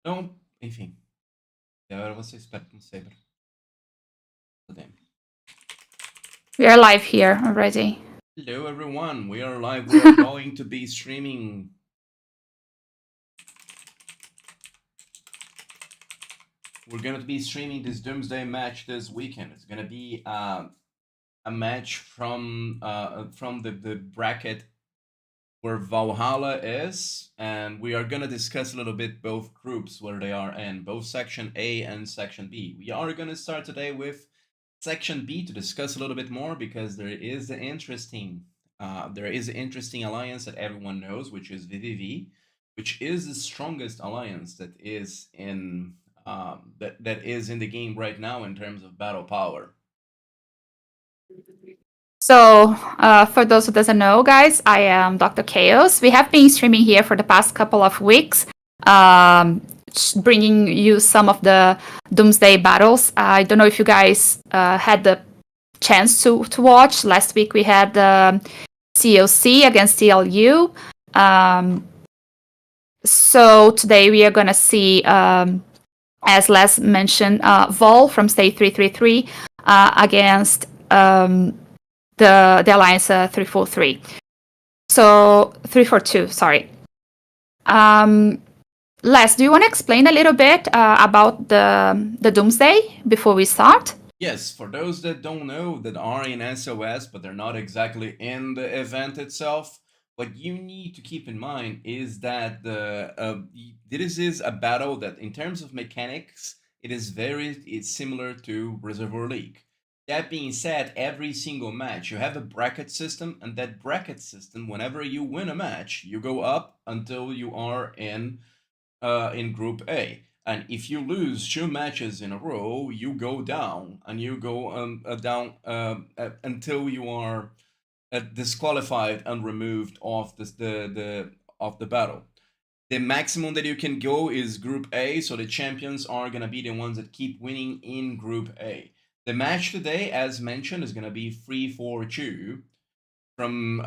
Então, enfim. Agora você espera como sempre. We are live here already. Hello everyone, we are live. We are going to be streaming. We're going to be streaming this Doomsday match this weekend. It's going to be a match from the bracket where Valhalla is, and we are going to discuss a little bit both groups where they are in, both Section A and Section B. We are going to start today with Section B to discuss a little bit more because there is an interesting alliance that everyone knows, which is VVV, which is the strongest alliance that is in that is in the game right now in terms of battle power. So, for those who doesn't know, guys, I am DoctorChaoR. We have been streaming here for the past couple of weeks, bringing you some of the Doomsday battles. I don't know if you guys had the chance to watch. Last week we had the COC against TLU. So today we are going to see, as Les mentioned, Vol from State 333 against the Alliance 343. So 342, sorry. Les, do you want to explain a little bit about the Doomsday before we start? Yes, for those that don't know, that are in SOS, but they're not exactly in the event itself, what you need to keep in mind is that this is a battle that, in terms of mechanics, it's similar to Reservoir League. That being said, every single match you have a bracket system, and that bracket system, whenever you win a match, you go up until you are in Group A. And if you lose 2 matches in a row, you go down, and you go down until you are disqualified and removed off the battle. The maximum that you can go is Group A, so the champions are gonna be the ones that keep winning in Group A. The match today, as mentioned, is gonna be 3-4-2 from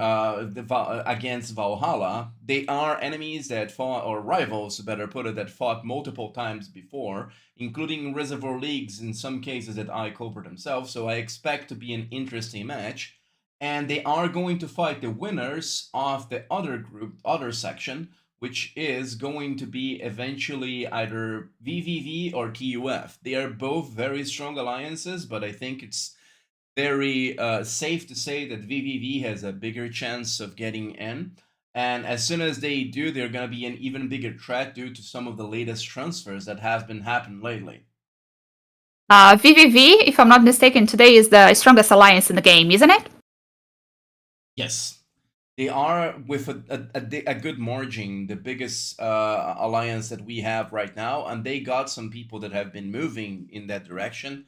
against Valhalla. They are enemies that fought, or rivals, better put it, that fought multiple times before, including Reservoir Leagues in some cases that I covered themselves. So I expect to be an interesting match. And they are going to fight the winners of the other group, other section, which is going to be eventually either VVV or TUF. They are both very strong alliances, but I think it's very safe to say that VVV has a bigger chance of getting in. And as soon as they do, they're going to be an even bigger threat due to some of the latest transfers that have been happening lately. VVV, if I'm not mistaken, today is the strongest alliance in the game, isn't it? Yes. They are, with a good margin, the biggest alliance that we have right now, and they got some people that have been moving in that direction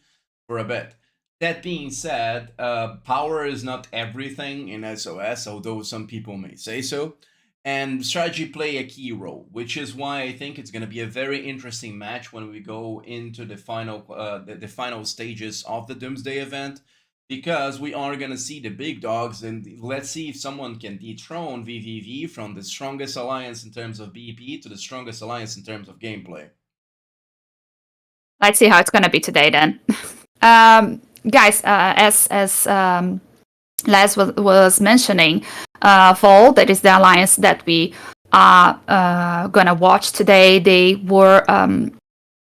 for a bit. That being said, power is not everything in SOS, although some people may say so. And strategy play a key role, which is why I think it's going to be a very interesting match when we go into the final stages of the Doomsday event, because we are going to see the big dogs, and let's see if someone can dethrone VVV from the strongest alliance in terms of BP to the strongest alliance in terms of gameplay. Let's see how it's going to be today then. Guys, as Les was mentioning, Vol, that is the alliance that we are going to watch today. They were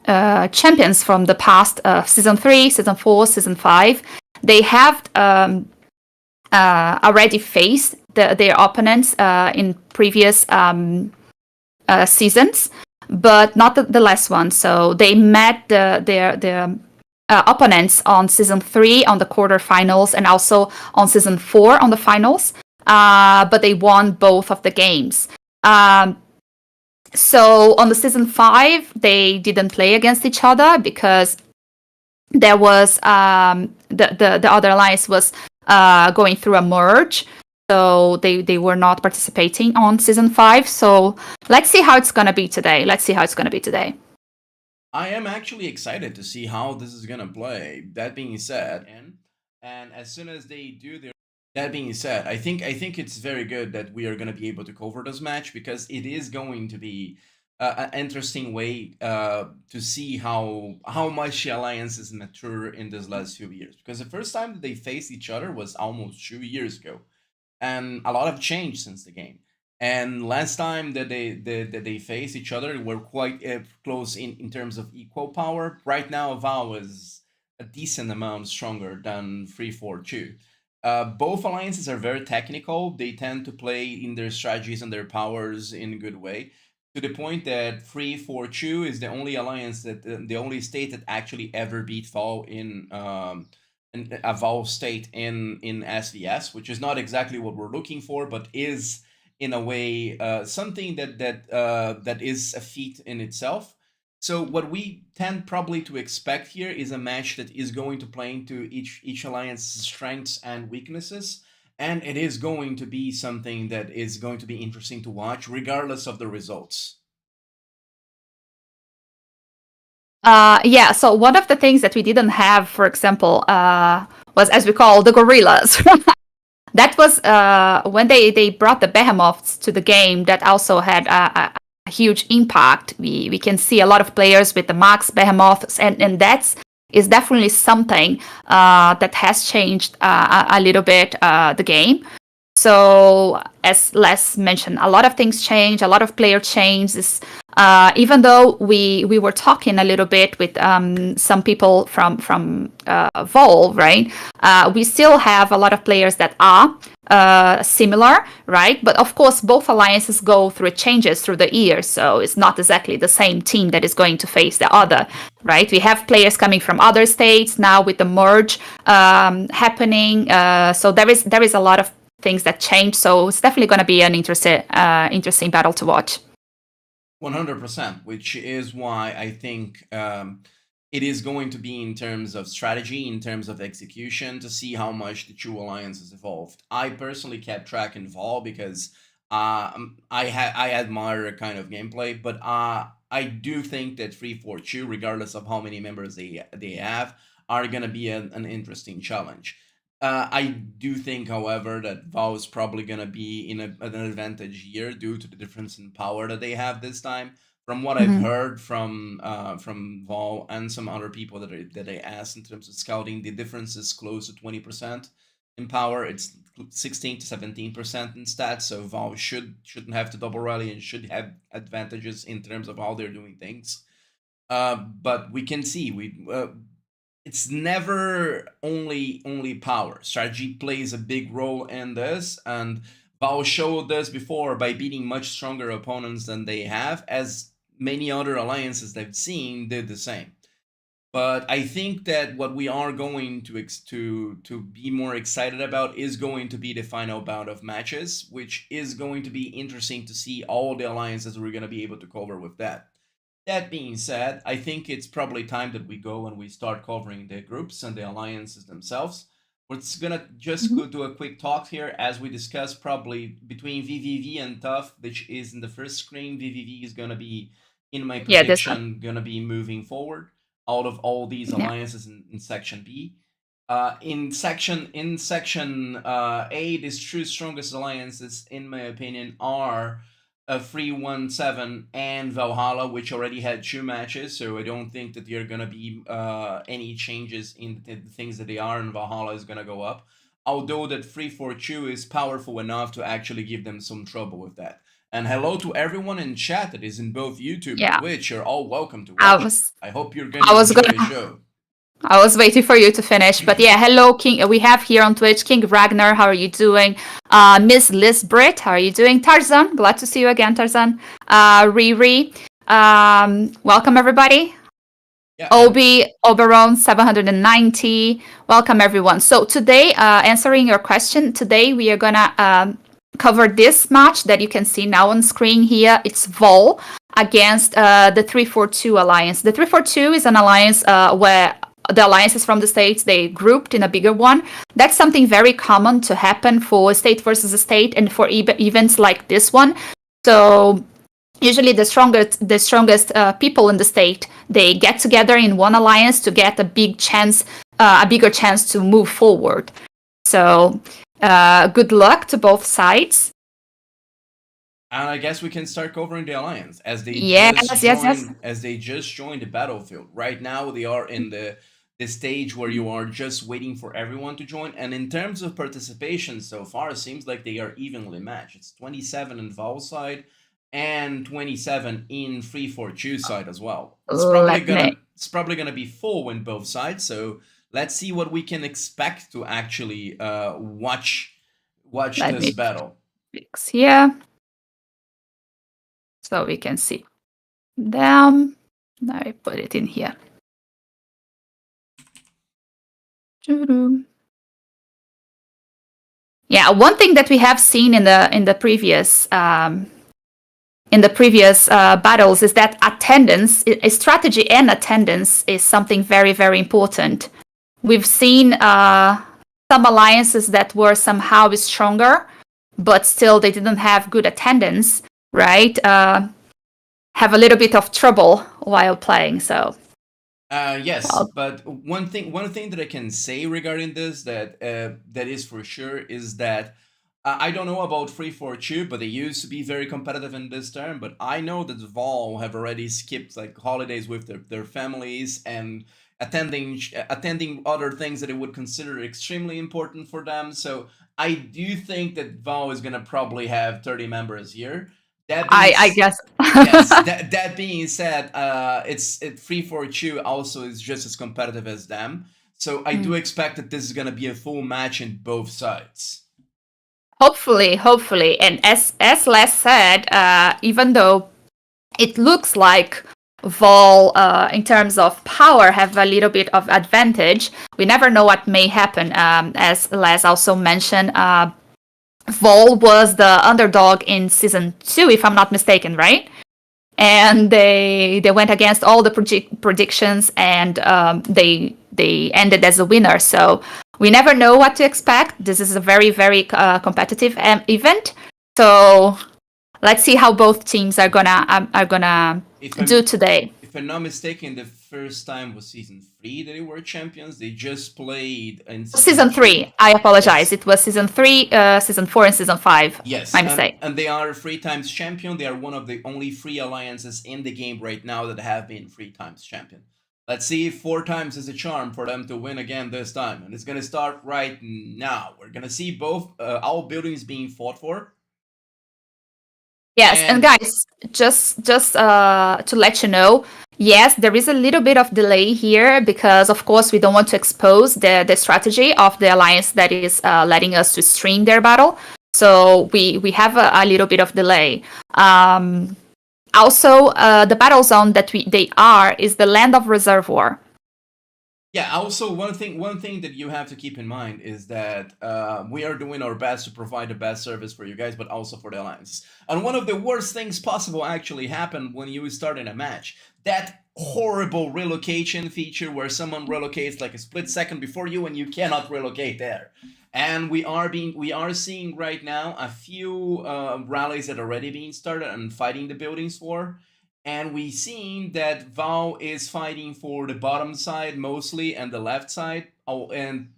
champions from the past Season 3, Season 4, Season 5. They have already faced their opponents in previous seasons, but not the last one. So they met their opponents on Season 3 on the quarterfinals and also on Season 4 on the finals, but they won both of the games. So on the Season 5, they didn't play against each other because there was the other alliance was going through a merge, so they were not participating on Season 5. So let's see how it's gonna be today. I am actually excited to see how this is gonna play. That being said, and as soon as they do their that being said, I think it's very good that we are gonna be able to cover this match, because it is going to be an interesting way to see how much the alliances mature in this last few years. Because the first time that they faced each other was almost 2 years ago, and a lot have changed since the game. And last time that they faced each other, were quite close in terms of equal power. Right now, Val is a decent amount stronger than 342. Both alliances are very technical. They tend to play in their strategies and their powers in a good way, to the point that 342 is the only alliance that the only state that actually ever beat Val in a Val state in SVS, which is not exactly what we're looking for, but is in a way something that is a feat in itself. So what we tend probably to expect here is a match that is going to play into each alliance's strengths and weaknesses, and it is going to be something that is going to be interesting to watch, regardless of the results. Yeah, so one of the things that we didn't have, for example, was, as we call, the gorillas. That was when they brought the behemoths to the game. That also had a huge impact. We can see a lot of players with the max behemoths, and that's is definitely something that has changed a little bit the game. So, as Les mentioned, a lot of things change, a lot of player changes. Even though we were talking a little bit with some people from Volve, right? We still have a lot of players that are similar, right? But of course, both alliances go through changes through the years, so it's not exactly the same team that is going to face the other, right? We have players coming from other states now with the merge happening, so there is a lot of things that change. So it's definitely going to be an interesting battle to watch. 100%, which is why I think it is going to be in terms of strategy, in terms of execution, to see how much the two alliances evolved. I personally kept track in Vol because I admire a kind of gameplay, but I do think that 342, regardless of how many members they have, are going to be an interesting challenge. I do think, however, that Val is probably going to be in an advantage here due to the difference in power that they have this time. From what I've heard from Val and some other people that I asked in terms of scouting, the difference is close to 20% in power. It's 16 to 17% in stats. So Val shouldn't have to double rally and should have advantages in terms of how they're doing things. But we can see it's never only power. Strategy plays a big role in this, and Val showed this before by beating much stronger opponents than they have, as many other alliances they've seen did the same. But I think that what we are going to be more excited about is going to be the final bout of matches, which is going to be interesting to see all the alliances we're going to be able to cover with that. That being said, I think it's probably time that we go and we start covering the groups and the alliances themselves. We're gonna just go do a quick talk here as we discuss probably between VVV and Tough, which is in the first screen. VVV is gonna be, in my prediction, gonna be moving forward out of all these alliances in section B. In section A, these true strongest alliances, in my opinion, are 317 and Valhalla, which already had 2 matches, so I don't think that there are going to be any changes in the things that they are, and Valhalla is going to go up. Although that 342 is powerful enough to actually give them some trouble with that. And hello to everyone in chat that is in both YouTube and Twitch. You're all welcome to watch. I hope you're going to enjoy the show. I was waiting for you to finish, but yeah, hello, King. We have here on Twitch King Ragnar. How are you doing? Miss Liz Britt, how are you doing? Tarzan, glad to see you again, Tarzan. Riri, welcome everybody. Yeah. Obi Oberon 790, welcome everyone. So today, answering your question, today we are gonna cover this match that you can see now on screen here. It's Vol against the 342 alliance. The 342 is an alliance where the alliances from the states, they grouped in a bigger one. That's something very common to happen for state versus state and for events like this one. So usually the strongest people in the state, they get together in one alliance to get a bigger chance to move forward. So good luck to both sides. And I guess we can start covering the alliance as they just Yes, yes, yes. joined the battlefield. Right now they are in the stage where you are just waiting for everyone to join. And in terms of participation so far, it seems like they are evenly matched. It's 27 in Vol side and 27 in Free for Choose side as well. Let me It's probably gonna be full in both sides. So let's see what we can expect to actually watch let this me battle. fix here so we can see them. Now I put it in here. Yeah, one thing that we have seen in the previous battles is that attendance, strategy and attendance is something very, very important. We've seen some alliances that were somehow stronger, but still they didn't have good attendance, right? Have a little bit of trouble while playing. So yes, well, but one thing that I can say regarding this that is for sure is that I don't know about Free for Two, but they used to be very competitive in this term. But I know that Vol have already skipped like holidays with their families and attending other things that they would consider extremely important for them. So I do think that Vol is gonna probably have 30 members here. That being I guess. Yes, that being said, it Free for Two also is just as competitive as them. So I do expect that this is gonna be a full match in both sides. Hopefully, and as Les said, even though it looks like Vol, in terms of power, have a little bit of advantage, we never know what may happen. As Les also mentioned, Vol was the underdog in season 2, if I'm not mistaken, right? And they went against all the predictions, and they ended as a winner. So we never know what to expect. This is a very, very competitive event. So let's see how both teams are gonna do today. If I'm not mistaken, the first time was season 3 that they were champions. They just played in Season 3. I apologize. It was season 3, season 4, and season 5. Yes, My mistake. and they are 3 times champion. They are one of the only 3 alliances in the game right now that have been 3 times champion. Let's see if 4 times is a charm for them to win again this time. And it's gonna start right now. We're gonna see both our buildings being fought for. Yes, and guys, just to let you know, yes, there is a little bit of delay here because, of course, we don't want to expose the strategy of the alliance that is letting us to stream their battle. So we have a little bit of delay. Also, the battle zone that they are is the land of reservoir. Yeah. Also, one thing that you have to keep in mind is that we are doing our best to provide the best service for you guys, but also for the alliance. And one of the worst things possible actually happened when you start in a match. That horrible relocation feature where someone relocates like a split second before you, and you cannot relocate there. And we are seeing right now a few rallies that are already being started and fighting the buildings for. And we seen that Val is fighting for the bottom side mostly and the left side. Oh, and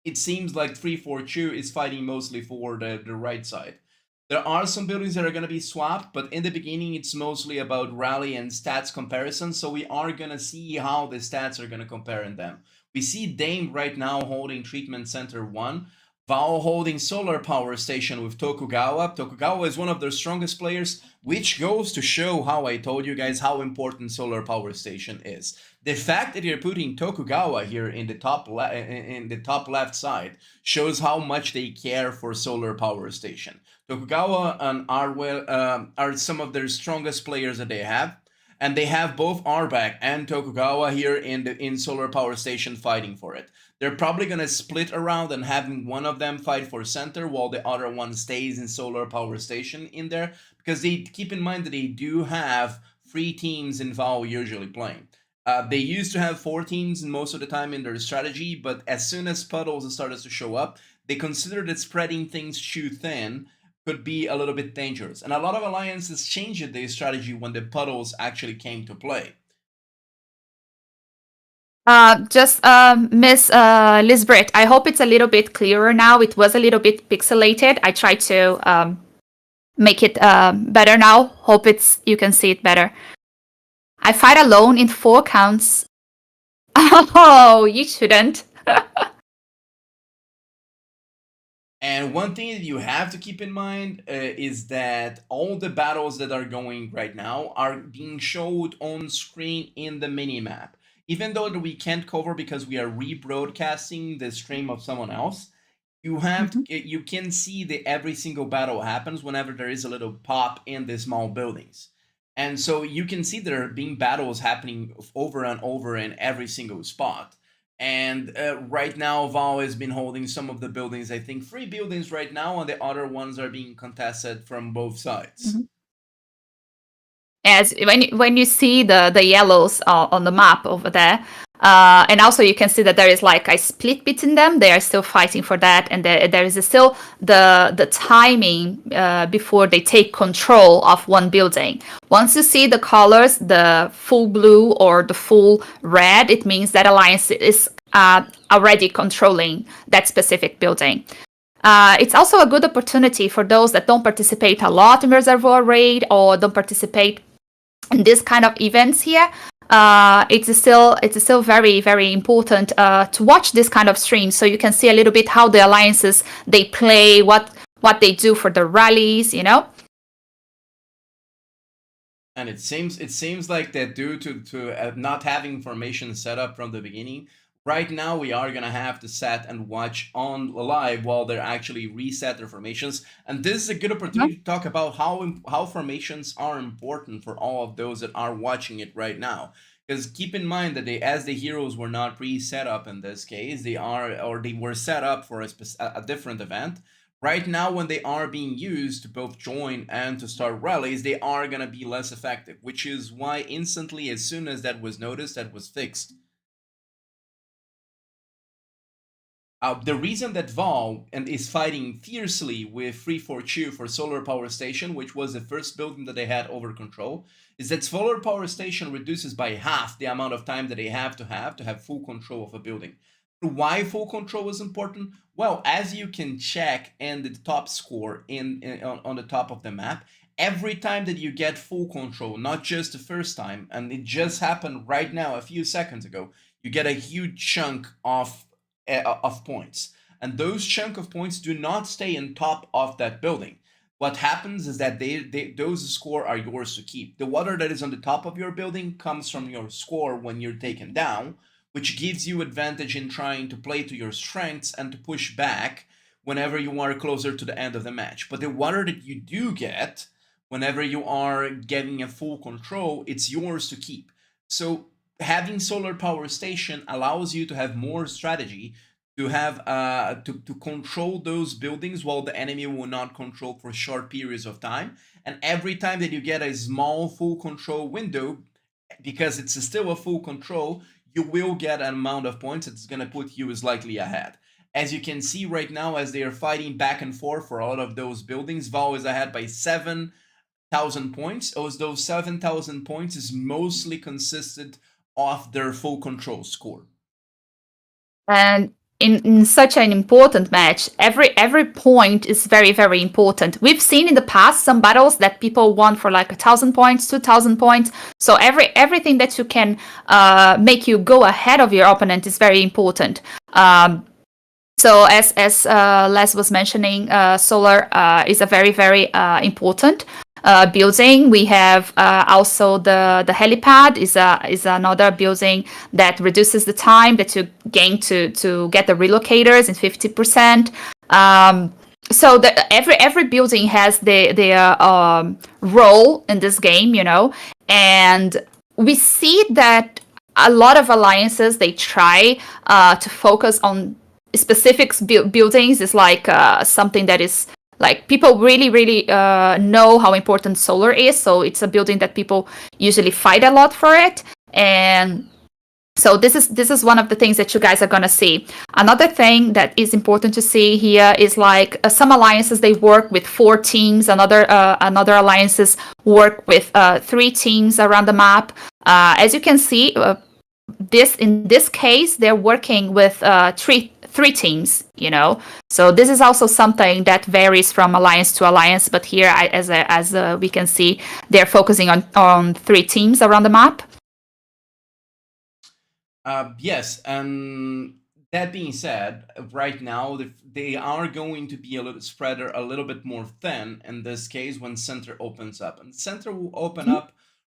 it seems like 342 is fighting mostly for the right side. There are some buildings that are going to be swapped, but in the beginning it's mostly about rally and stats comparison, so we are going to see how the stats are going to compare in them. We see Dame right now holding Treatment Center 1, Val holding Solar Power Station with Tokugawa. Tokugawa is one of their strongest players, which goes to show how I told you guys how important Solar Power Station is. The fact that you're putting Tokugawa here in the top left side shows how much they care for Solar Power Station. Tokugawa and Arwell are some of their strongest players that they have, and they have both Arbak and Tokugawa here in Solar Power Station fighting for it. They're probably gonna split around and having one of them fight for center while the other one stays in Solar Power Station in there, because they keep in mind that they do have 3 teams in Val usually playing. They used to have 4 teams most of the time in their strategy, but as soon as puddles started to show up, they considered that spreading things too thin could be a little bit dangerous. And a lot of alliances changed their strategy when the puddles actually came to play. Miss Lisbeth, I hope it's a little bit clearer now. It was a little bit pixelated. I tried to make it better now. Hope you can see it better. I fight alone in 4 counts. Oh, you shouldn't. And one thing that you have to keep in mind is that all the battles that are going right now are being showed on screen in the minimap. Even though we can't cover because we are rebroadcasting the stream of someone else, you have you can see that every single battle happens whenever there is a little pop in the small buildings. And so you can see there are being battles happening over and over in every single spot. And right now, Val has been holding some of the buildings. I think 3 buildings right now, and the other ones are being contested from both sides. As when you see the yellows on the map over there, and also you can see that there is like a split between them. They are still fighting for that, and there is still the timing before they take control of one building. Once you see the colors, the full blue or the full red, it means that alliance is already controlling that specific building. It's also a good opportunity for those that don't participate a lot in Reservoir Raid or don't participate in this kind of events here. It's still very, very important to watch this kind of streams so you can see a little bit how the alliances they play, what they do for the rallies, you know. And it seems like that due to not having formation set up from the beginning, right now we are gonna have to set and watch on live while they're actually reset their formations. And this is a good opportunity to talk about how formations are important for all of those that are watching it right now. Because keep in mind that as the heroes were not pre-set up in this case, they were set up for a different event. Right now, when they are being used to both join and to start rallies, they are going to be less effective, which is why instantly, as soon as that was noticed, that was fixed. The reason that Val is fighting fiercely with 342 for Solar Power Station, which was the first building that they had over control, is that Solar Power Station reduces by half the amount of time that they have to have full control of a building. Why full control is important? Well, as you can check in the top score on the top of the map, every time that you get full control, not just the first time, and it just happened right now, a few seconds ago, you get a huge chunk of points. And those chunk of points do not stay on top of that building. What happens is that those score are yours to keep. The water that is on the top of your building comes from your score when you're taken down, which gives you advantage in trying to play to your strengths and to push back whenever you are closer to the end of the match. But the water that you do get, whenever you are getting a full control, it's yours to keep. So having Solar Power Station allows you to have more strategy to have to control those buildings while the enemy will not control for short periods of time. And every time that you get a small full control window, because it's still a full control, you will get an amount of points that's going to put you slightly ahead. As you can see right now, as they are fighting back and forth for a lot of those buildings, Val is ahead by 7,000 points. Those 7,000 points is mostly consisted of their full control score. And in such an important match, every point is very, very important. We've seen in the past some battles that people won for like 1,000 points, 2,000 points. So everything that you can make you go ahead of your opponent is very important. So as Les was mentioning, Solar is a very, very important building. We have also the helipad is another building that reduces the time that you gain to get the relocators in 50%. So every building has their role in this game, you know, and we see that a lot of alliances they try to focus on specific buildings. Is like something that is like people really, really know how important Solar is. So it's a building that people usually fight a lot for it. And so this is one of the things that you guys are going to see. Another thing that is important to see here is like some alliances, they work with 4 teams. Another alliances work with 3 teams around the map. As you can see, in this case, they're working with three teams, So this is also something that varies from alliance to alliance. But here, as we can see, they're focusing on three teams around the map. Yes, and that being said, right now they are going to be a little spread a little bit more thin in this case when center opens up, and center will open up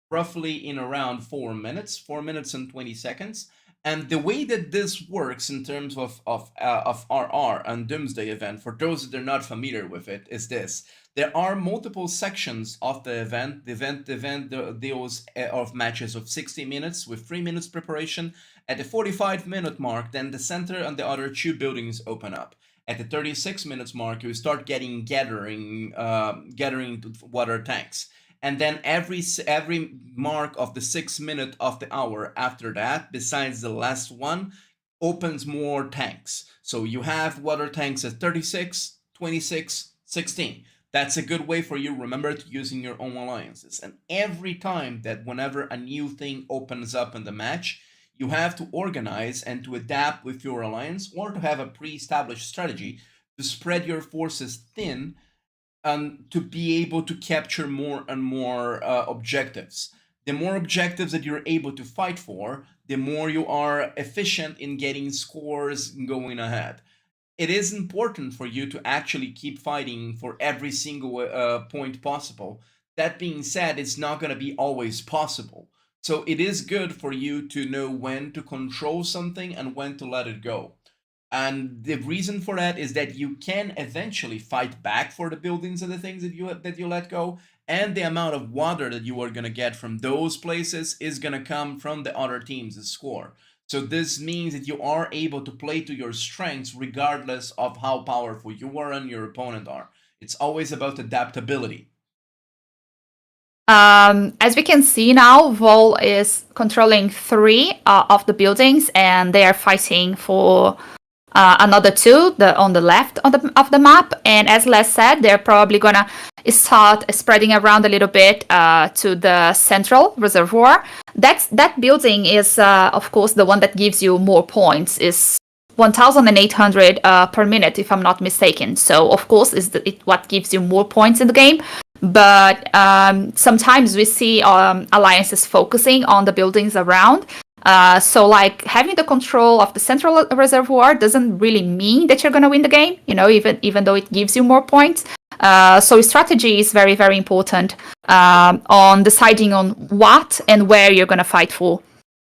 roughly in around 4 minutes and 20 seconds. And the way that this works in terms of RR and Doomsday event, for those that are not familiar with it, is this: there are multiple sections of the event. The event deals of matches of 60 minutes with 3 minutes preparation. At the 45-minute mark, then the center and the other two buildings open up. At the 36 minutes mark, you start gathering water tanks. And then every mark of the 6 minute of the hour after that, besides the last one, opens more tanks. So you have water tanks at 36, 26, 16. That's a good way for you, remember, to using your own alliances. And every time that whenever a new thing opens up in the match, you have to organize and to adapt with your alliance, or to have a pre-established strategy to spread your forces thin and to be able to capture more and more objectives. The more objectives that you're able to fight for, the more you are efficient in getting scores going ahead. It is important for you to actually keep fighting for every single point possible. That being said, it's not going to be always possible. So it is good for you to know when to control something and when to let it go. And the reason for that is that you can eventually fight back for the buildings and the things that you let go, and the amount of water that you are going to get from those places is going to come from the other team's score. So this means that you are able to play to your strengths regardless of how powerful you are and your opponent are. It's always about adaptability. As we can see now, Vol is controlling three of the buildings, and they are fighting for another two on the left of the map. And as Les said, they're probably gonna start spreading around a little bit to the central reservoir. That building is, of course, the one that gives you more points. Is 1,800 per minute, if I'm not mistaken. So, of course, it what gives you more points in the game. But sometimes we see alliances focusing on the buildings around. So, like, having the control of the central reservoir doesn't really mean that you're going to win the game, even though it gives you more points. So strategy is very, very important on deciding on what and where you're going to fight for.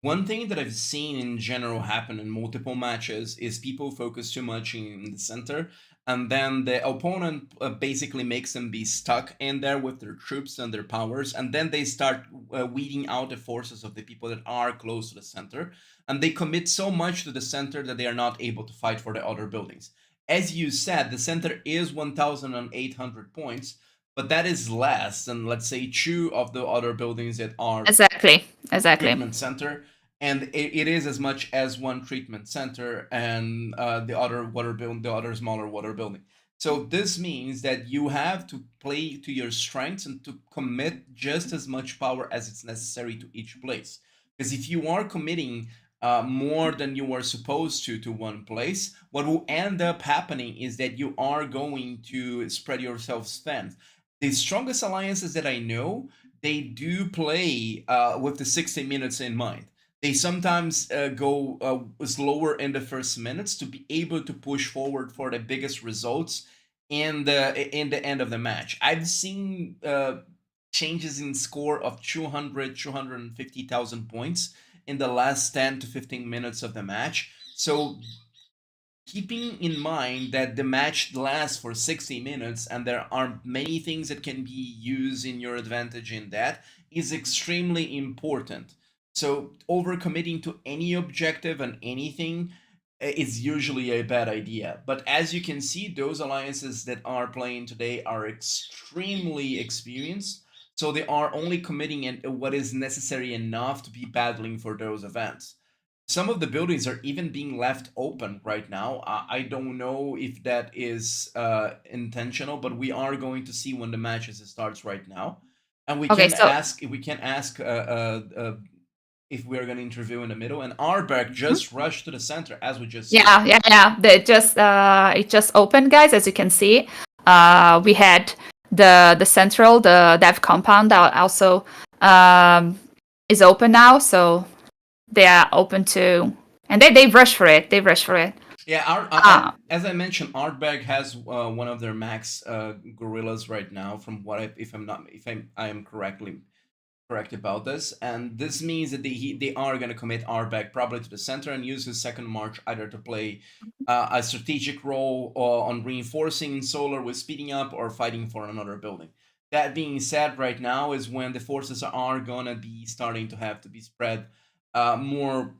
One thing that I've seen in general happen in multiple matches is people focus too much in the center, and then the opponent basically makes them be stuck in there with their troops and their powers, and then they start weeding out the forces of the people that are close to the center, and they commit so much to the center that they are not able to fight for the other buildings. As you said, the center is 1,800 points, but that is less than, let's say, two of the other buildings that are exactly treatment center. And it is as much as one treatment center and the other smaller water building. So this means that you have to play to your strengths and to commit just as much power as it's necessary to each place. Because if you are committing more than you are supposed to one place, what will end up happening is that you are going to spread yourselves thin. The strongest alliances that I know, they do play with the 60 minutes in mind. They sometimes go slower in the first minutes to be able to push forward for the biggest results in the end of the match. I've seen changes in score of 250,000 points in the last 10 to 15 minutes of the match. So keeping in mind that the match lasts for 60 minutes and there are many things that can be used in your advantage in that is extremely important. So overcommitting to any objective and anything is usually a bad idea. But as you can see, those alliances that are playing today are extremely experienced. So they are only committing in what is necessary enough to be battling for those events. Some of the buildings are even being left open right now. I don't know if that is intentional, but we are going to see when the matches starts right now, and we Okay, can so ask if we're going to interview in the middle, and Arberg just rushed to the center, as we just see. Yeah. It just opened, guys, as you can see. We had the central, the dev compound that also is open now, so they are open to, and they rush for it. Yeah, as I mentioned, Artberg has one of their max gorillas right now. From what I am correct about this, and this means that they are going to commit Artberg probably to the center and use his second march either to play a strategic role on reinforcing solar with speeding up or fighting for another building. That being said, right now is when the forces are gonna be starting to have to be spread more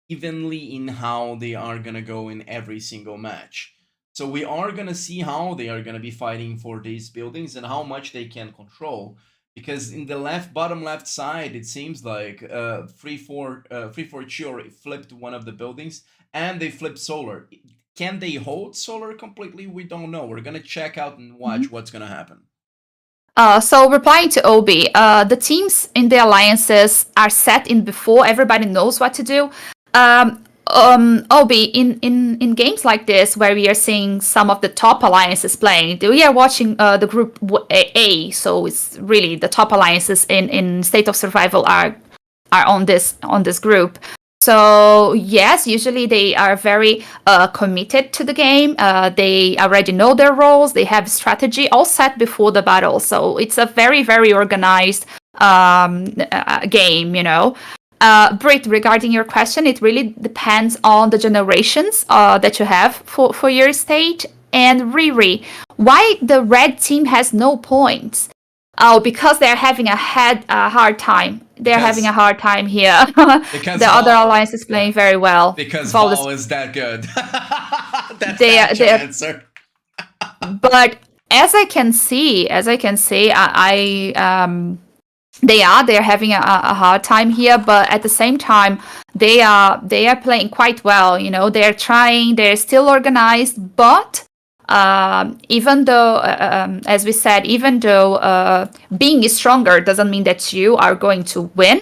evenly in how they are gonna go in every single match. So we are gonna see how they are gonna be fighting for these buildings and how much they can control. Because in the bottom left side, it seems like 3-4 Chiori flipped one of the buildings and they flipped solar. Can they hold solar completely? We don't know. We're gonna check out and watch what's gonna happen. So replying to Obi, the teams in the alliances are set in before everybody knows what to do. Obi, in games like this where we are seeing some of the top alliances playing, we are watching the group A, so it's really the top alliances in State of Survival are on this group. So yes, usually they are very committed to the game. They already know their roles. They have strategy all set before the battle. So it's a very, very organized game, you know. Brit, regarding your question, it really depends on the generations that you have for your state. And Riri, why the red team has no points? Oh, because they're having a hard time. They're having a hard time here. Because the other alliance is playing very well. Because Val is that good. That's the answer. But as I can see, they're having a hard time here. But at the same time, they are playing quite well. You know, they're trying. They're still organized, but. Even though, as we said, being stronger doesn't mean that you are going to win.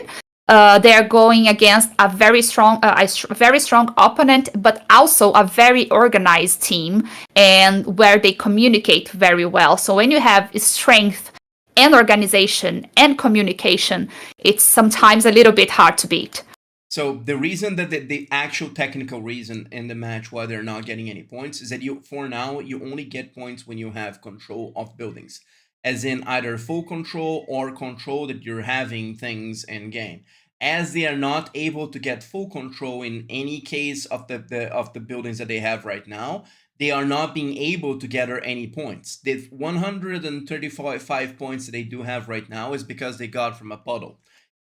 They are going against a very strong opponent, but also a very organized team, and where they communicate very well. So when you have strength and organization and communication, it's sometimes a little bit hard to beat. So the reason that the actual technical reason in the match why they're not getting any points is that for now you only get points when you have control of buildings, as in either full control or control that you're having things in game. As they are not able to get full control in any case of the buildings that they have right now, they are not being able to gather any points. The 135 points that they do have right now is because they got from a puddle.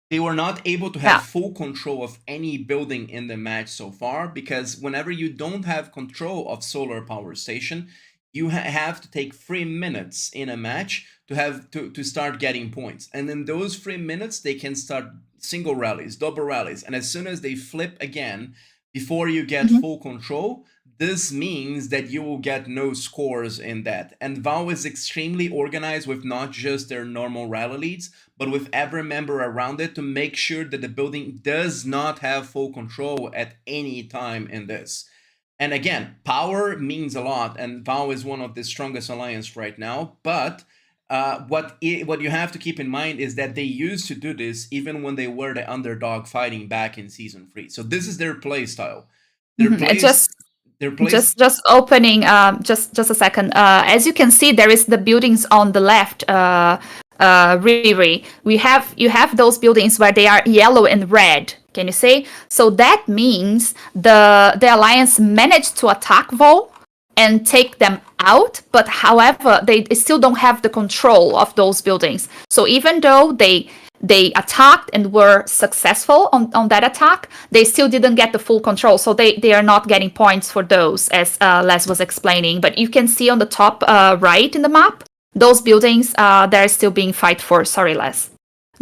They were not able to have full control of any building in the match so far, because whenever you don't have control of solar power station, you have to take 3 minutes in a match to start getting points. And in those 3 minutes, they can start single rallies, double rallies. And as soon as they flip again, before you get full control, this means that you will get no scores in that. And Val is extremely organized with not just their normal rally leads, but with every member around it to make sure that the building does not have full control at any time in this. And again, power means a lot, and Val is one of the strongest alliance right now. But what you have to keep in mind is that they used to do this even when they were the underdog fighting back in Season 3. So this is their play style. Just opening just a second. As you can see, there is the buildings on the left. Riri, you have those buildings where they are yellow and red. Can you see? So that means the alliance managed to attack Vol and take them out, but however, they still don't have the control of those buildings. So even though they attacked and were successful on that attack, they still didn't get the full control. So they are not getting points for those, as Les was explaining. But you can see on the top right in the map, those buildings, they're still being fight for. Sorry, Les.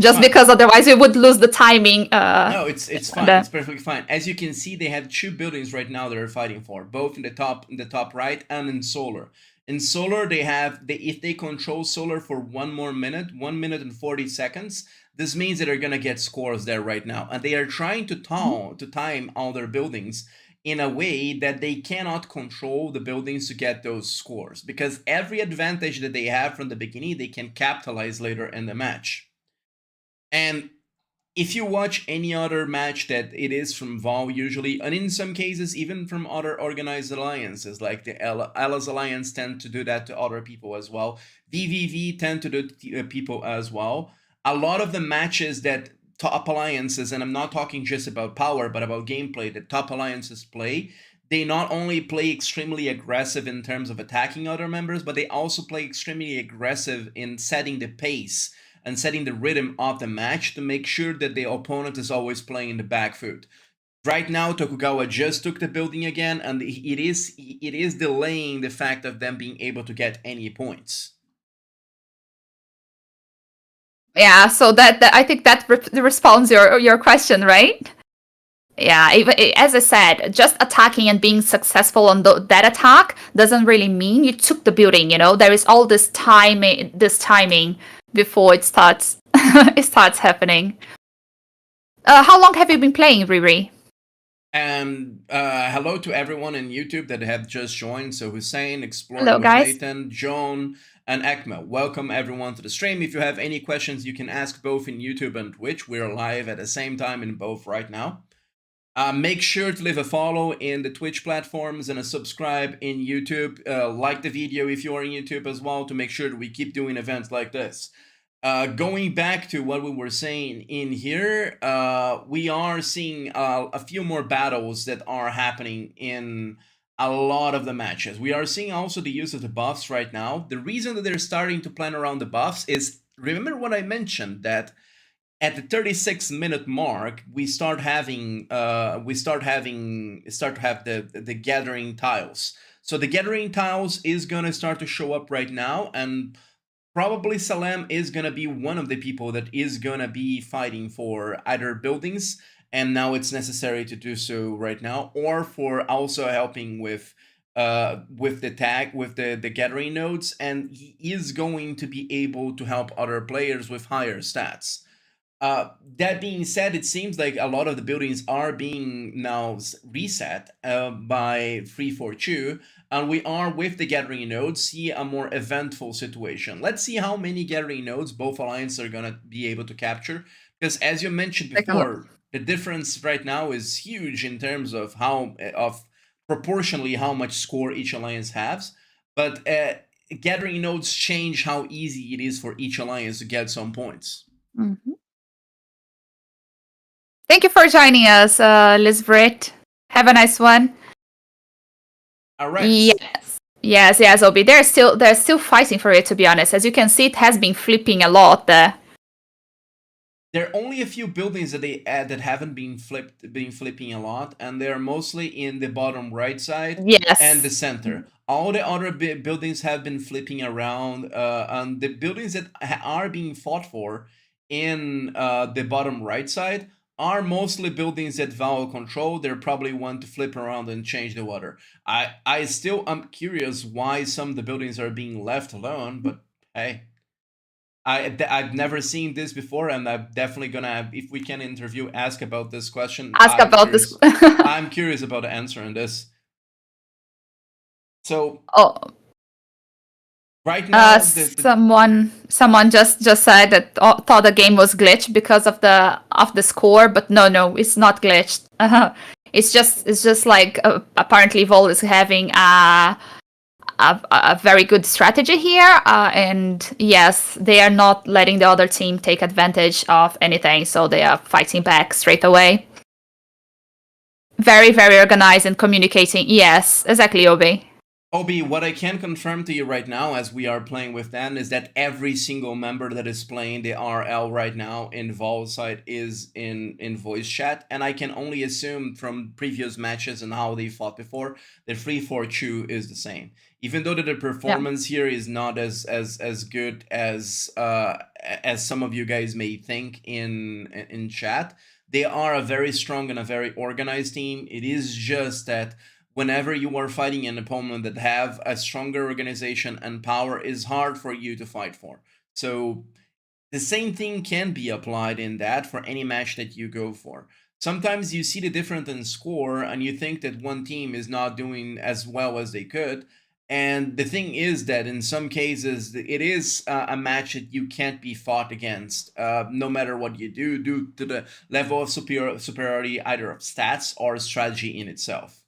Just because otherwise we would lose the timing. No, it's fine. It's perfectly fine. As you can see, they have 2 buildings right now they're fighting for, both in the top right and in solar. In solar, if they control solar for 1 more minute, 1 minute and 40 seconds, This means that they're gonna get scores there right now, and they are trying to time all their buildings in a way that they cannot control the buildings to get those scores, because every advantage that they have from the beginning, they can capitalize later in the match. And if you watch any other match that it is from Vol usually, and in some cases even from other organized alliances, like the Allies Alliance tend to do that to other people as well. VVV tend to do to people as well. A lot of the matches that top alliances, and I'm not talking just about power, but about gameplay, that top alliances play, they not only play extremely aggressive in terms of attacking other members, but they also play extremely aggressive in setting the pace and setting the rhythm of the match to make sure that the opponent is always playing the back foot. Right now, Tokugawa just took the building again, and it is delaying the fact of them being able to get any points. Yeah, so that I think that responds your question, right? Yeah, as I said, just attacking and being successful on that attack doesn't really mean you took the building. There is all this timing before it starts it starts happening. How long have you been playing, Riri? And hello to everyone in YouTube that have just joined. So Hussein, Exploring Hello, with guys. Nathan, Joan, and Ekma. Welcome everyone to the stream. If you have any questions, you can ask both in YouTube and Twitch. We're live at the same time in both right now. Make sure to leave a follow in the Twitch platforms and a subscribe in YouTube. Like the video if you are in YouTube as well, to make sure that we keep doing events like this. Going back to what we were saying in here, we are seeing a few more battles that are happening in a lot of the matches. We are seeing also the use of the buffs right now. The reason that they're starting to plan around the buffs is, remember what I mentioned, that at the 36-minute mark, we start to have the gathering tiles. So the gathering tiles is gonna start to show up right now, and probably Salem is gonna be one of the people that is gonna be fighting for either buildings, and now it's necessary to do so right now, or for also helping with the gathering nodes, and he is going to be able to help other players with higher stats. That being said, it seems like a lot of the buildings are being now reset by 342, and we are, with the gathering nodes, see a more eventful situation. Let's see how many gathering nodes both alliances are going to be able to capture, because as you mentioned before, the difference right now is huge in terms of proportionally how much score each alliance has, but gathering nodes change how easy it is for each alliance to get some points. Mm-hmm. Thank you for joining us, Lizbrit. Have a nice one. All right. Yes, Obi. They're still fighting for it, to be honest. As you can see, it has been flipping a lot there. There are only a few buildings that they add that haven't been flipping a lot, and they're mostly in the bottom right side and the center. All the other buildings have been flipping around, and the buildings that are being fought for in the bottom right side are mostly buildings that Val control. They're probably want to flip around and change the water. I still am curious why some of the buildings are being left alone, but hey. I've never seen this before, and I'm definitely gonna, if we can interview, ask about this question. I'm curious about the answer in this. So, right now, someone just said that thought the game was glitched because of the score, but no, it's not glitched. It's just like apparently Vol is having a very good strategy here, and yes, they are not letting the other team take advantage of anything, so they are fighting back straight away. Very, very organized and communicating. Yes, exactly, Obi. Obi, what I can confirm to you right now, as we are playing with them, is that every single member that is playing the RL right now in Vol's side is in voice chat, and I can only assume from previous matches and how they fought before that 342 is the same. Even though the performance here is not as good as some of you guys may think in chat, they are a very strong and a very organized team. It is just that whenever you are fighting an opponent that have a stronger organization and power, is hard for you to fight for. So the same thing can be applied in that for any match that you go for. Sometimes you see the difference in score and you think that one team is not doing as well as they could. And the thing is that in some cases, it is a match that you can't be fought against, no matter what you do, due to the level of superiority, either of stats or strategy in itself.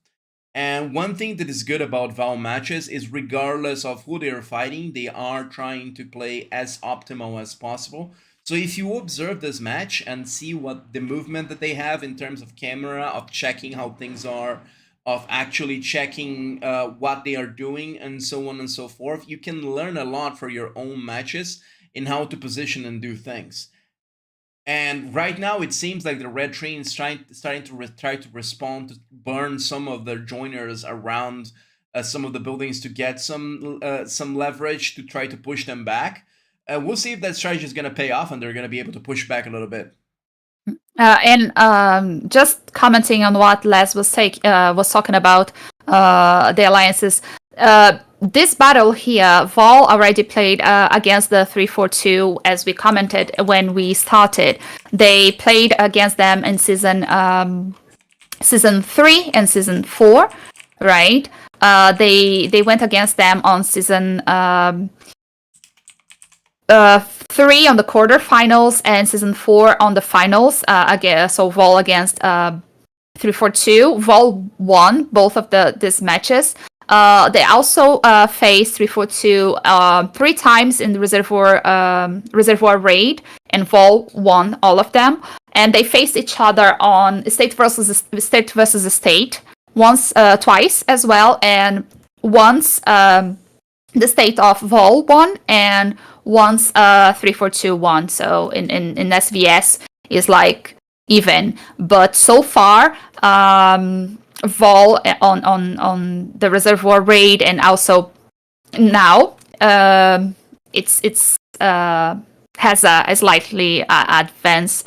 And one thing that is good about Valve matches is regardless of who they're fighting, they are trying to play as optimal as possible. So if you observe this match and see what the movement that they have in terms of camera, of checking how things are, of actually checking what they are doing, and so on and so forth, you can learn a lot for your own matches in how to position and do things. And right now, it seems like the red train is starting to try to respond to burn some of their joiners around some of the buildings to get some leverage to try to push them back. We'll see if that strategy is going to pay off and they're going to be able to push back a little bit. And just commenting on what Les was talking about, the alliances. This battle here, Vol already played against the 342, as we commented when we started. They played against them in season 3 and season 4, right? They went against them on season 3 on the quarterfinals and season 4 on the finals. Again, so Vol against 342. Vol won both of these matches. They also faced 342 3 times in the reservoir raid, and Vol won all of them. And they faced each other on state versus state once, twice as well, and once the state of Vol won, and once 342 won. So in SVS is like even, but so far Vol on the reservoir raid, and also now it's has a slightly advanced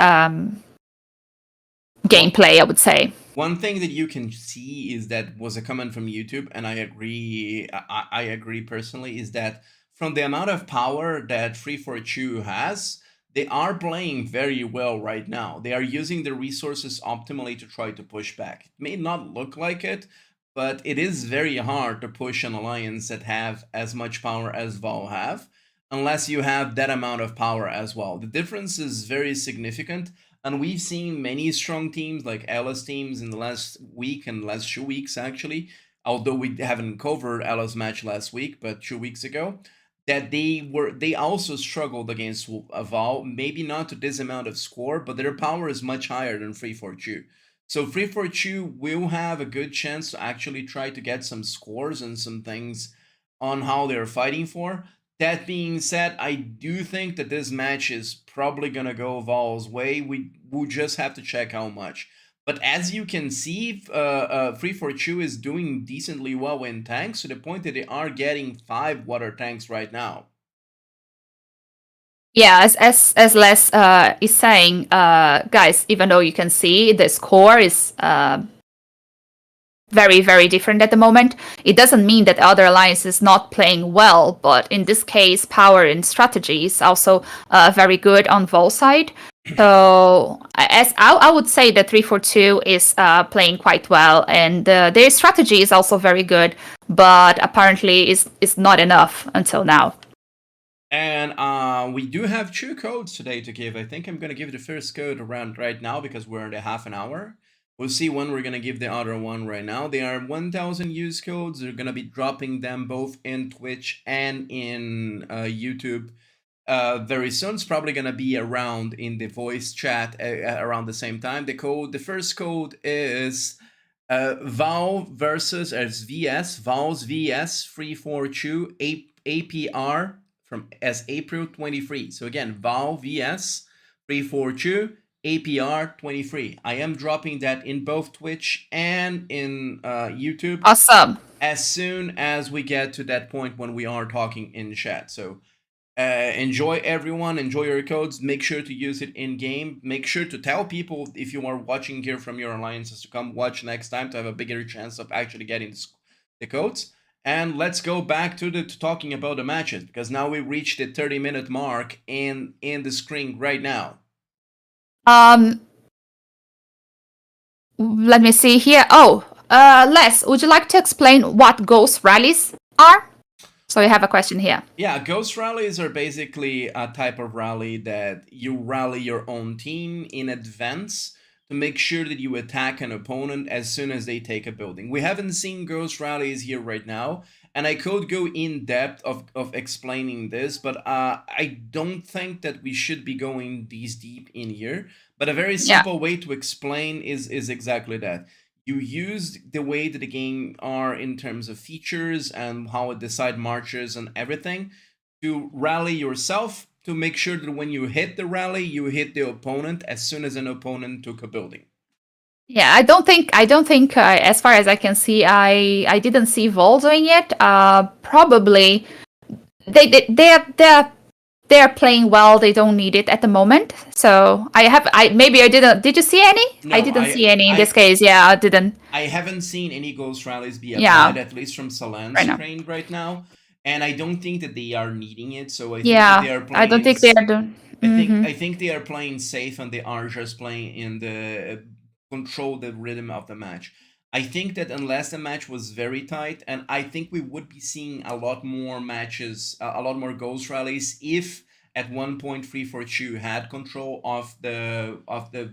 gameplay, I would say. One thing that you can see is that was a comment from YouTube, and I agree. I agree personally, is that from the amount of power that 342 has, they are playing very well right now. They are using the resources optimally to try to push back. It may not look like it, but it is very hard to push an alliance that have as much power as Val have, unless you have that amount of power as well. The difference is very significant, and we've seen many strong teams like Ella's teams in the last week and last 2 weeks actually, although we haven't covered Ella's match last week, but 2 weeks ago, that they also struggled against Val, maybe not to this amount of score, but their power is much higher than 342. So 342 will have a good chance to actually try to get some scores and some things on how they're fighting for. That being said, I do think that this match is probably going to go Val's way. We'll just have to check how much. But as you can see, 342 is doing decently well in tanks, to the point that they are getting 5 water tanks right now. Yeah, as Les is saying, guys, even though you can see the score is very, very different at the moment, it doesn't mean that other alliance is not playing well, but in this case, power and strategy is also very good on Vol's side. So as I would say that 342 is playing quite well, and their strategy is also very good, but apparently is not enough until now. And we do have 2 codes today to give. I think I'm going to give the first code around right now because we're in the half an hour. We'll see when we're going to give the other one right now. They are 1,000 use codes. They're going to be dropping them both in Twitch and in YouTube very soon. It's probably going to be around in the voice chat around the same time. The first code is Val versus VS, Val's VS 342 APR as April 23. So again, Val VS 342 APR 23. I am dropping that in both Twitch and in YouTube. Awesome. As soon as we get to that point when we are talking in chat. So enjoy, everyone. Enjoy your codes. Make sure to use it in game. Make sure to tell people if you are watching here from your alliances to come watch next time to have a bigger chance of actually getting the codes. And let's go back to talking about the matches, because now we reached the 30-minute mark in the screen right now. Um, let me see here. Oh, Les, would you like to explain what ghost rallies are? So you have a question here. Yeah, ghost rallies are basically a type of rally that you rally your own team in advance to make sure that you attack an opponent as soon as they take a building. We haven't seen ghost rallies here right now, and I could go in depth of explaining this, but I don't think that we should be going these deep in here. But a very Yeah. simple way to explain is exactly that. You use the way that the game are in terms of features and how it decide marches and everything to rally yourself to make sure that when you hit the rally, you hit the opponent as soon as an opponent took a building. Yeah, I don't think as far as I can see, I didn't see Vol doing it. Probably they're playing well. They don't need it at the moment. So I didn't. Did you see any? No, I didn't see any in this case. Yeah, I didn't. I haven't seen any ghost rallies be Yeah, applied, at least from Salan's right now. screen right now, and I don't think that they are needing it. So I think that they Yeah, are I playing don't in. think they are doing. I think they are playing safe and they are just playing in the control the rhythm of the match. I think that unless the match was very tight, and I think we would be seeing a lot more matches, a lot more ghost rallies if at one point 342 had control of the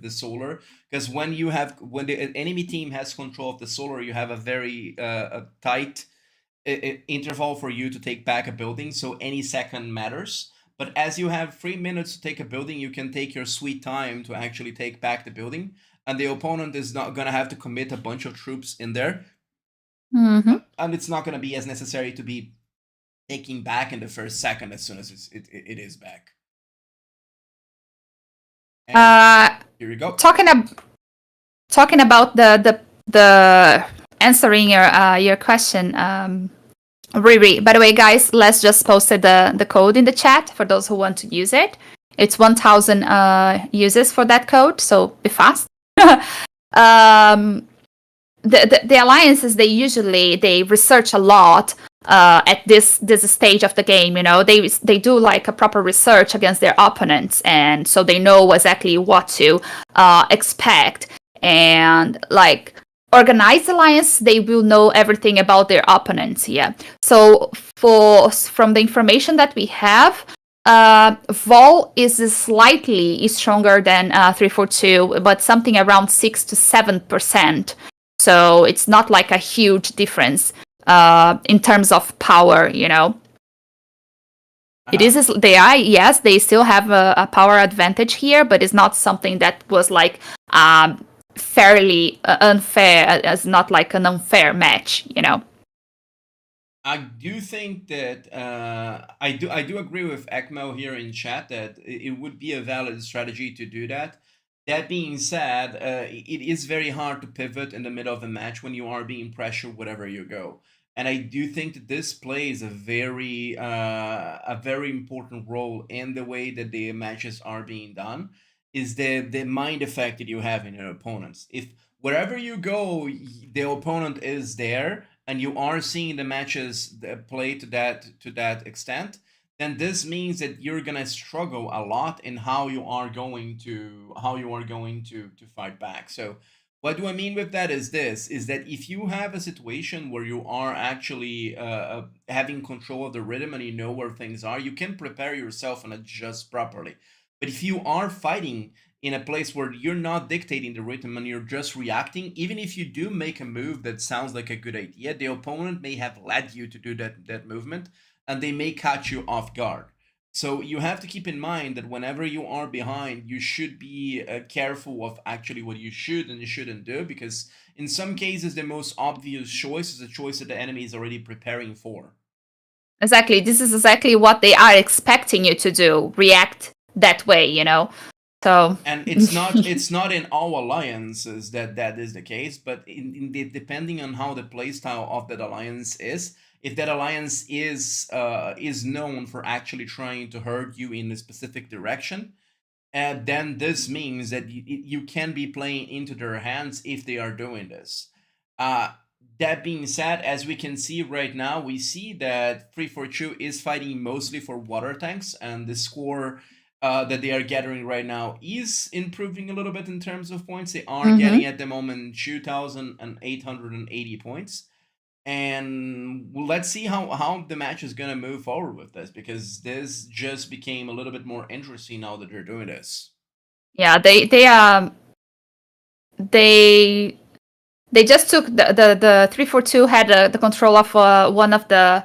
solar, because when the enemy team has control of the solar, you have a very a tight interval for you to take back a building, so any second matters. But as you have 3 minutes to take a building, you can take your sweet time to actually take back the building, and the opponent is not gonna have to commit a bunch of troops in there, Mm-hmm. and it's not gonna be as necessary to be taking back in the first second as soon as it is back. And here you go. Talking about the answering your question, Riri. By the way, guys, Les just posted the code in the chat for those who want to use it. It's 1,000 uses for that code, so be fast. The alliances, they research a lot at this stage of the game. You know, they do like a proper research against their opponents, and so they know exactly what to expect. And like organized alliance, they will know everything about their opponents. Yeah. So from the information that we have, Vol is slightly stronger than 342, but something around 6 to 7%. So it's not like a huge difference in terms of power, you know. It is yes, they still have a power advantage here, but it's not something that was like fairly unfair, as not like an unfair match, you know. I do think that I do agree with Ekmo here in chat that it would be a valid strategy to do that. That being said, it is very hard to pivot in the middle of a match when you are being pressured wherever you go. And I do think that this plays a very important role in the way that the matches are being done. Is the mind effect that you have in your opponents. If wherever you go, the opponent is there, and you are seeing the matches play to that extent, then this means that you're gonna struggle a lot in how you are going to fight back. So what do I mean with that is this, is that if you have a situation where you are actually having control of the rhythm and you know where things are, you can prepare yourself and adjust properly. But if you are fighting in a place where you're not dictating the rhythm and you're just reacting, even if you do make a move that sounds like a good idea, the opponent may have led you to do that movement, and they may catch you off guard. So you have to keep in mind that whenever you are behind, you should be careful of actually what you should and you shouldn't do, because in some cases, the most obvious choice is a choice that the enemy is already preparing for. Exactly. This is exactly what they are expecting you to do. React that way, you know. So and it's not in all alliances that is the case, but depending on how the playstyle of that alliance is, if that alliance is known for actually trying to hurt you in a specific direction, then this means that you can be playing into their hands if they are doing this. That being said, as we can see right now, we see that 342 is fighting mostly for water tanks, and the score that they are gathering right now is improving a little bit in terms of points. They are getting Mm-hmm. at the moment 2,880 points. And let's see how the match is going to move forward with this, because this just became a little bit more interesting now that they're doing this. Yeah, they they just took the 342 had the control of one of the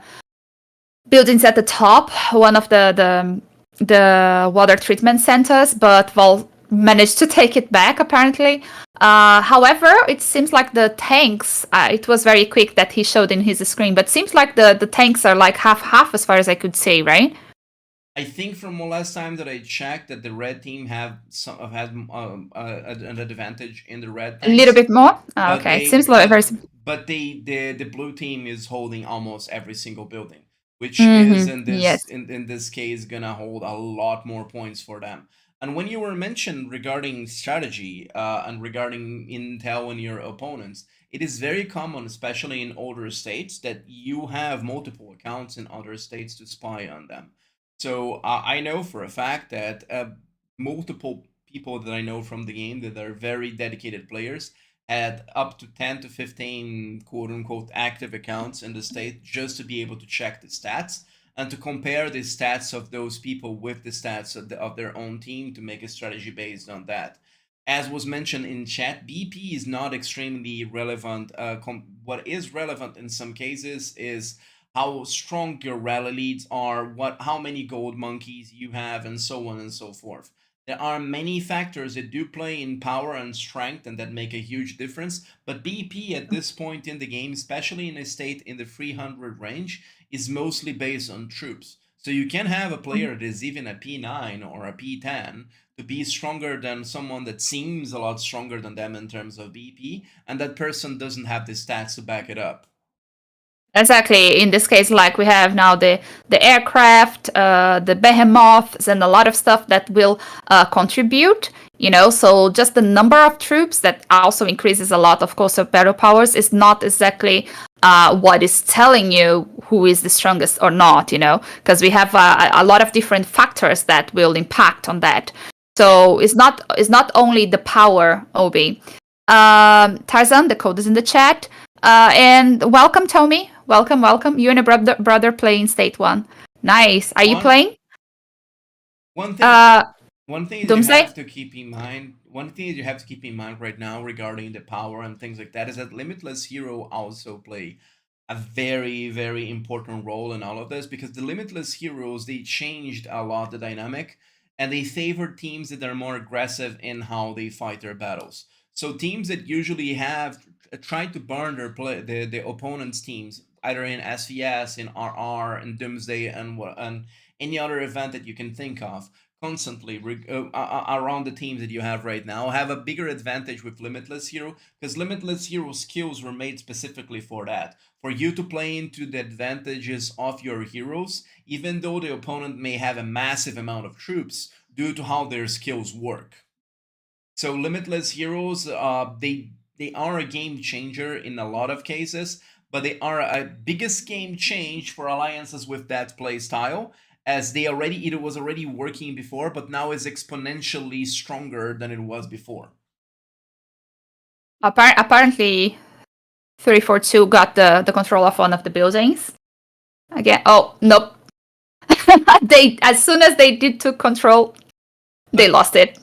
buildings at the top, one of the water treatment centers, but well managed to take it back apparently. However, it seems like the tanks. It was very quick that he showed in his screen, but seems like the tanks are like half as far as I could say, right? I think from the last time that I checked that the red team an advantage in the red A little tanks, bit more. but Okay, it they seems like but very. but the blue team is holding almost every single building, which is Mm-hmm. in this Yes. in this case gonna hold a lot more points for them. And when you were mentioned regarding strategy and regarding intel in your opponents, it is very common, especially in older states, that you have multiple accounts in other states to spy on them. So I know for a fact that multiple people that I know from the game that are very dedicated players had up to 10 to 15 quote unquote active accounts in the state just to be able to check the stats and to compare the stats of those people with the stats of their own team to make a strategy based on that. As was mentioned in chat, BP is not extremely relevant. What is relevant in some cases is how strong your rally leads are, how many gold monkeys you have, and so on and so forth. There are many factors that do play in power and strength and that make a huge difference, but BP at this point in the game, especially in a state in the 300 range, is mostly based on troops. So you can have a player that is even a P9 or a P10 to be stronger than someone that seems a lot stronger than them in terms of BP, and that person doesn't have the stats to back it up. Exactly. In this case, like we have now the aircraft, the behemoths, and a lot of stuff that will contribute. So just the number of troops that also increases a lot. Of course, of battle powers is not exactly what is telling you who is the strongest or not. Because we have a lot of different factors that will impact on that. So it's not only the power, Obi. Tarzan, the code is in the chat. And welcome, Tommy. Welcome, welcome. You and a brother playing State 1. Nice. Are you One playing? one thing Uh, one thing that you Doomsday? have to keep in mind one thing that you have to keep in mind right now regarding the power and things like that is that limitless hero also play a very very important role in all of this, because the limitless heroes, they changed a lot the dynamic, and they favor teams that are more aggressive in how they fight their battles. So teams that usually have tried to burn the opponent's teams either in SVS, in RR, in Doomsday, and any other event that you can think of constantly around the teams that you have right now have a bigger advantage with Limitless Hero, because Limitless Hero skills were made specifically for that, for you to play into the advantages of your heroes, even though the opponent may have a massive amount of troops due to how their skills work. So Limitless Heroes, they are a game changer in a lot of cases, but they are a biggest game change for alliances with that play style, as it was already working before, but now is exponentially stronger than it was before. Apparently, 342 got the control of one of the buildings. Again, oh, nope. They as soon as they did took control, they But lost it.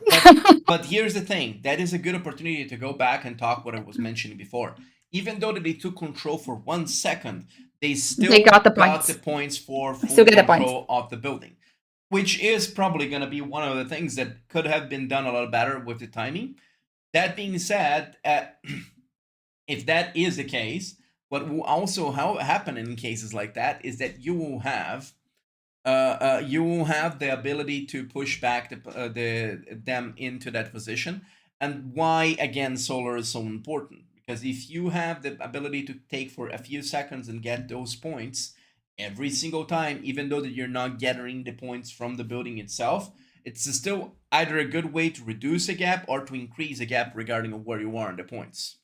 but here's the thing: that is a good opportunity to go back and talk what I was mentioning before. Even though they took control for 1 second, they They still got the got the points. points for Still full get the points. control of the building, which is probably going to be one of the things that could have been done a lot better with the timing. That being said, if that is the case, what will also happen in cases like that is that you will have the ability to push back them into that position. And why again solar is so important, because if you have the ability to take for a few seconds and get those points every single time, even though that you're not gathering the points from the building itself, it's still either a good way to reduce a gap or to increase a gap regarding where you are in the points.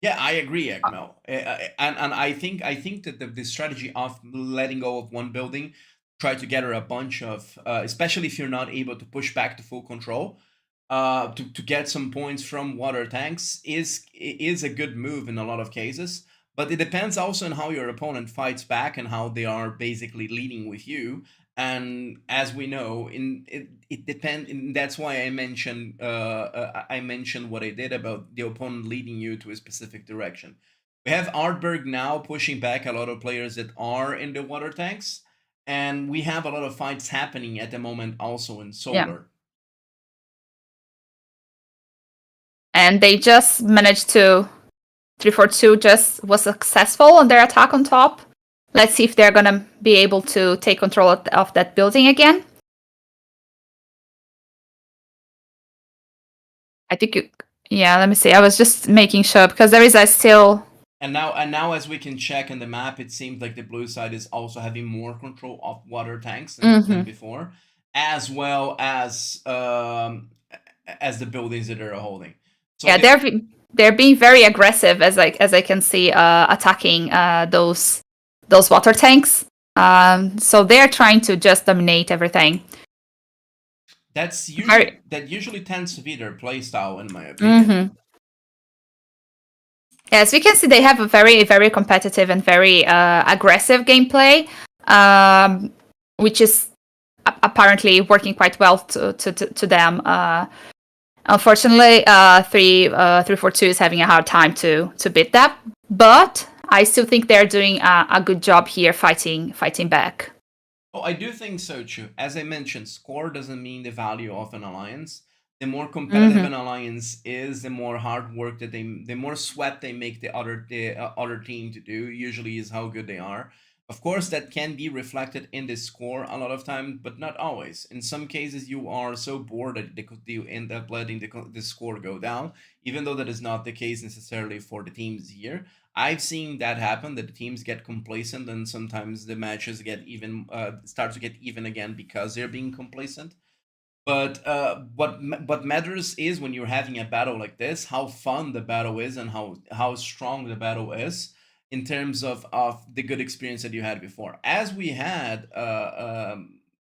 Yeah, I agree, Ekmel. And I think that the strategy of letting go of one building, try to gather a bunch of, especially if you're not able to push back to full control, to get some points from water tanks is a good move in a lot of cases. But it depends also on how your opponent fights back and how they are basically leading with you. And as we know, it depends. And that's why I mentioned what I did about the opponent leading you to a specific direction. We have Artberg now pushing back a lot of players that are in the water tanks, and we have a lot of fights happening at the moment also in Yeah. solar. And they just managed to 342 just was successful on their attack on top. Let's see if they're gonna be able to take control of that building again. I think yeah, let me see. I was just making sure because there is a still. And now, as we can check in the map, it seems like the blue side is also having more control of water tanks than before, as well as the buildings that they're holding. So yeah, they're being very aggressive as I can see, attacking those water tanks. So they're trying to just dominate everything. that usually tends to be their playstyle, in my opinion. As we can see, they have a very, very competitive and very aggressive gameplay, which is apparently working quite well to them. Unfortunately, 342 is having a hard time to beat that, but I still think they're doing a good job here fighting back. Oh, I do think so too. As I mentioned, score doesn't mean the value of an alliance. The more competitive an alliance is, the more hard work the more sweat they make the other team to do. Usually, is how good they are. Of course, that can be reflected in the score a lot of time, but not always. In some cases, you are so bored that you end up letting the score go down, even though that is not the case necessarily for the teams here. I've seen that happen, that the teams get complacent, and sometimes the matches get even start to get even again because they're being complacent. But what matters is when you're having a battle like this, how fun the battle is and how strong the battle is in terms of the good experience that you had before. As we had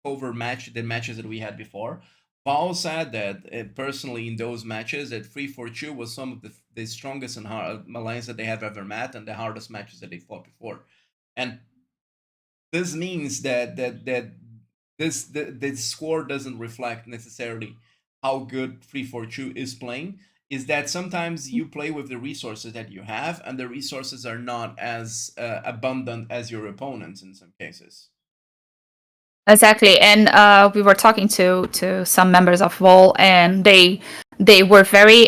over the matches that we had before, Paul said that personally in those matches that 342 was some of the strongest and hard alliance that they have ever met and the hardest matches that they fought before. And this means that the score doesn't reflect necessarily how good 342 is playing. Is that sometimes you play with the resources that you have, and the resources are not as abundant as your opponents in some cases. Exactly, and we were talking to some members of Vol, and they were very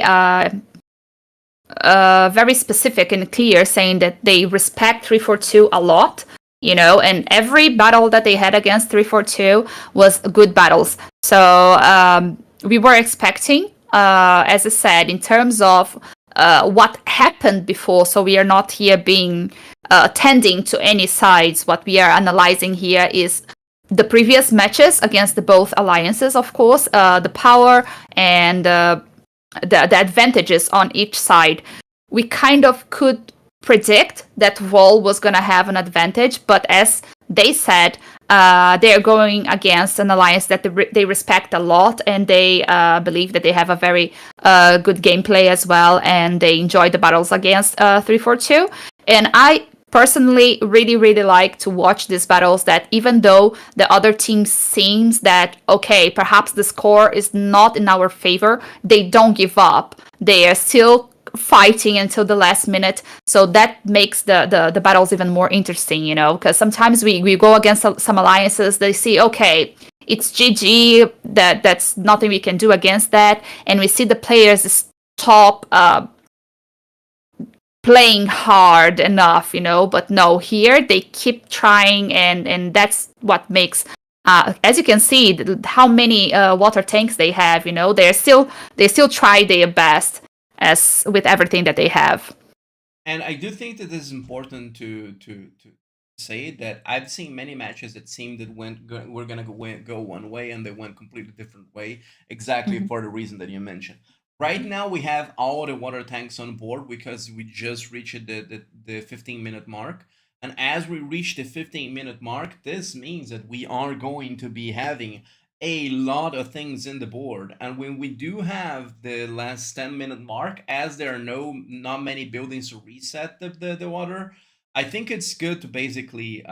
very specific and clear, saying that they respect 342 a lot, and every battle that they had against 342 was good battles. So we were expecting, as I said, in terms of what happened before. So we are not here being tending to any sides. What we are analyzing here is the previous matches against the both alliances, of course, the power and the advantages on each side. We kind of could predict that Vol was going to have an advantage, but as they said, they are going against an alliance that they respect a lot, and they believe that they have a very good gameplay as well, and they enjoy the battles against 342. And I personally really, really like to watch these battles, that even though the other team seems that, okay, perhaps the score is not in our favor, they don't give up. They are still fighting until the last minute. So that makes the battles even more interesting, because sometimes we go against some alliances, they see, okay, it's GG, that's nothing we can do against that. And we see the players stop playing hard enough, but no, here they keep trying, and that's what makes as you can see how many water tanks they have, they still try their best as with everything that they have. And I do think that this is important to say that I've seen many matches that seemed that were gonna go one way and they went completely different way, exactly for the reason that you mentioned. Right now, we have all the water tanks on board because we just reached the 15-minute mark. And as we reach the 15-minute mark, this means that we are going to be having a lot of things in the board. And when we do have the last 10-minute mark, as there are not many buildings to reset the water, I think it's good to basically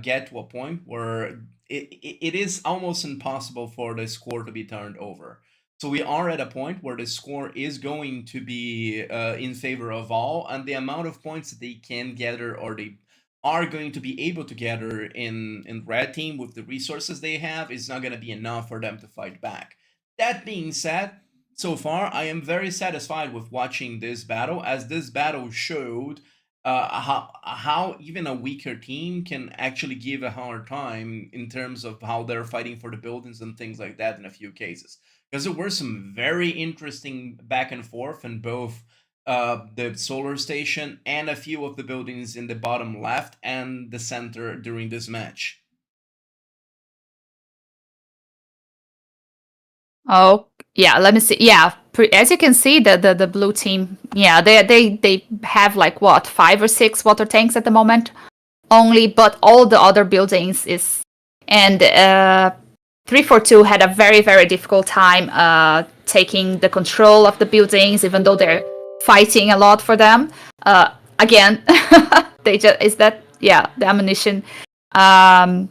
get to a point where it is almost impossible for the score to be turned over. So we are at a point where the score is going to be in favor of all, and the amount of points that they can gather or they are going to be able to gather in red team with the resources they have is not going to be enough for them to fight back. That being said, so far I am very satisfied with watching this battle, as this battle showed how even a weaker team can actually give a hard time in terms of how they're fighting for the buildings and things like that in a few cases, because there were some very interesting back and forth in both the solar station and a few of the buildings in the bottom left and the center during this match. Oh, yeah, let me see. Yeah, as you can see, the blue team, yeah, they have like what, 5 or 6 water tanks at the moment only, but all the other buildings is, and 342 had a very difficult time taking the control of the buildings, even though they're fighting a lot for them. Again, they just is that, yeah, the ammunition. Um,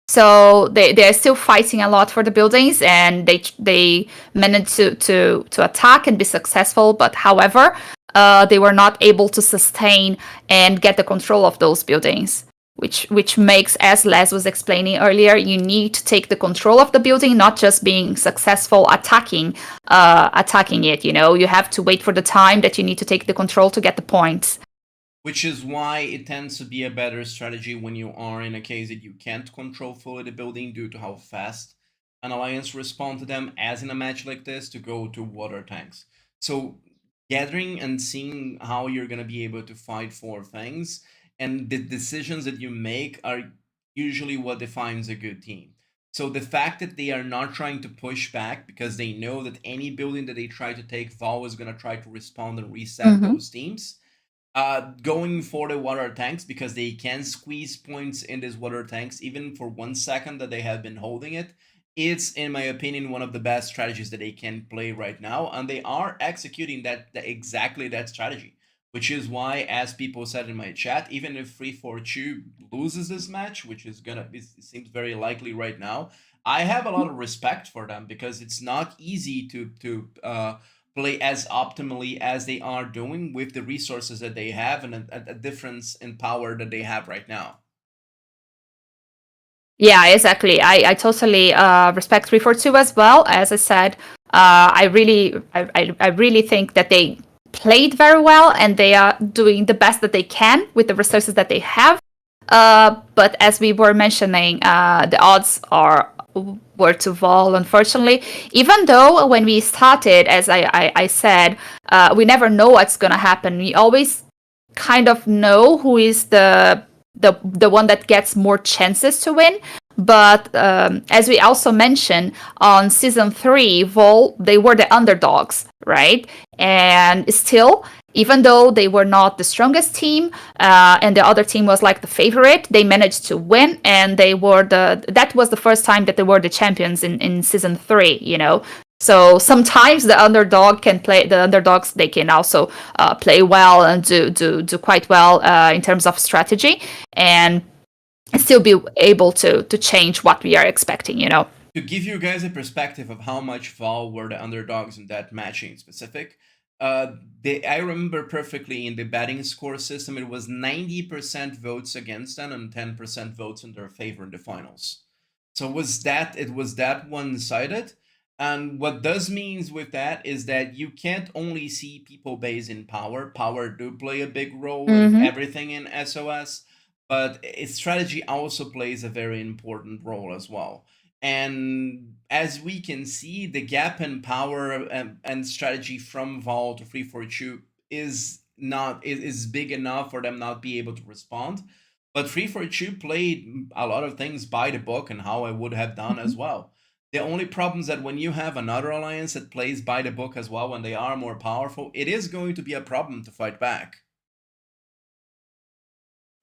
so they're still fighting a lot for the buildings, and they managed to attack and be successful. But however, they were not able to sustain and get the control of those buildings, which makes, as Les was explaining earlier, you need to take the control of the building, not just being successful attacking it. You know, you have to wait for the time that you need to take the control to get the points. Which is why it tends to be a better strategy when you are in a case that you can't control fully the building due to how fast an alliance respond to them, as in a match like this, to go to water tanks. So gathering and seeing how you're going to be able to fight for things and the decisions that you make are usually what defines a good team. So the fact that they are not trying to push back because they know that any building that they try to take, Vol is going to try to respond and reset Mm-hmm. those teams, going for the water tanks because they can squeeze points in these water tanks even for 1 second that they have been holding it. It's, in my opinion, one of the best strategies that they can play right now, and they are executing exactly that strategy. Which is why, as people said in my chat, even if 342 loses this match, which is it seems very likely right now, I have a lot of respect for them because it's not easy to play as optimally as they are doing with the resources that they have and a difference in power that they have right now. Yeah, exactly. I totally respect 342 as well. As I said, I really think that they played very well and they are doing the best that they can with the resources that they have. But as we were mentioning, the odds were to Vol, unfortunately. Even though when we started, as I said, we never know what's gonna happen. We always kind of know who is the one that gets more chances to win. But as we also mentioned on season 3, Vol, they were the underdogs, right? And still, even though they were not the strongest team and the other team was like the favorite, they managed to win, and that was the first time that they were the champions in season 3, you know. So sometimes the underdogs, they can also play well and do quite well in terms of strategy, and still be able to change what we are expecting, you know. To give you guys a perspective of how much Val were the underdogs in that match in specific, I remember perfectly in the batting score system, it was 90% votes against them and 10% votes in their favor in the finals. So it was that one-sided. And what does means with that is that you can't only see people based in power. Power do play a big role in everything in SOS, but strategy also plays a very important role as well. And as we can see, the gap in power and strategy from Vol to 342 is big enough for them not be able to respond. But 342 played a lot of things by the book and how I would have done as well. The only problem is that when you have another alliance that plays by the book as well, when they are more powerful, it is going to be a problem to fight back.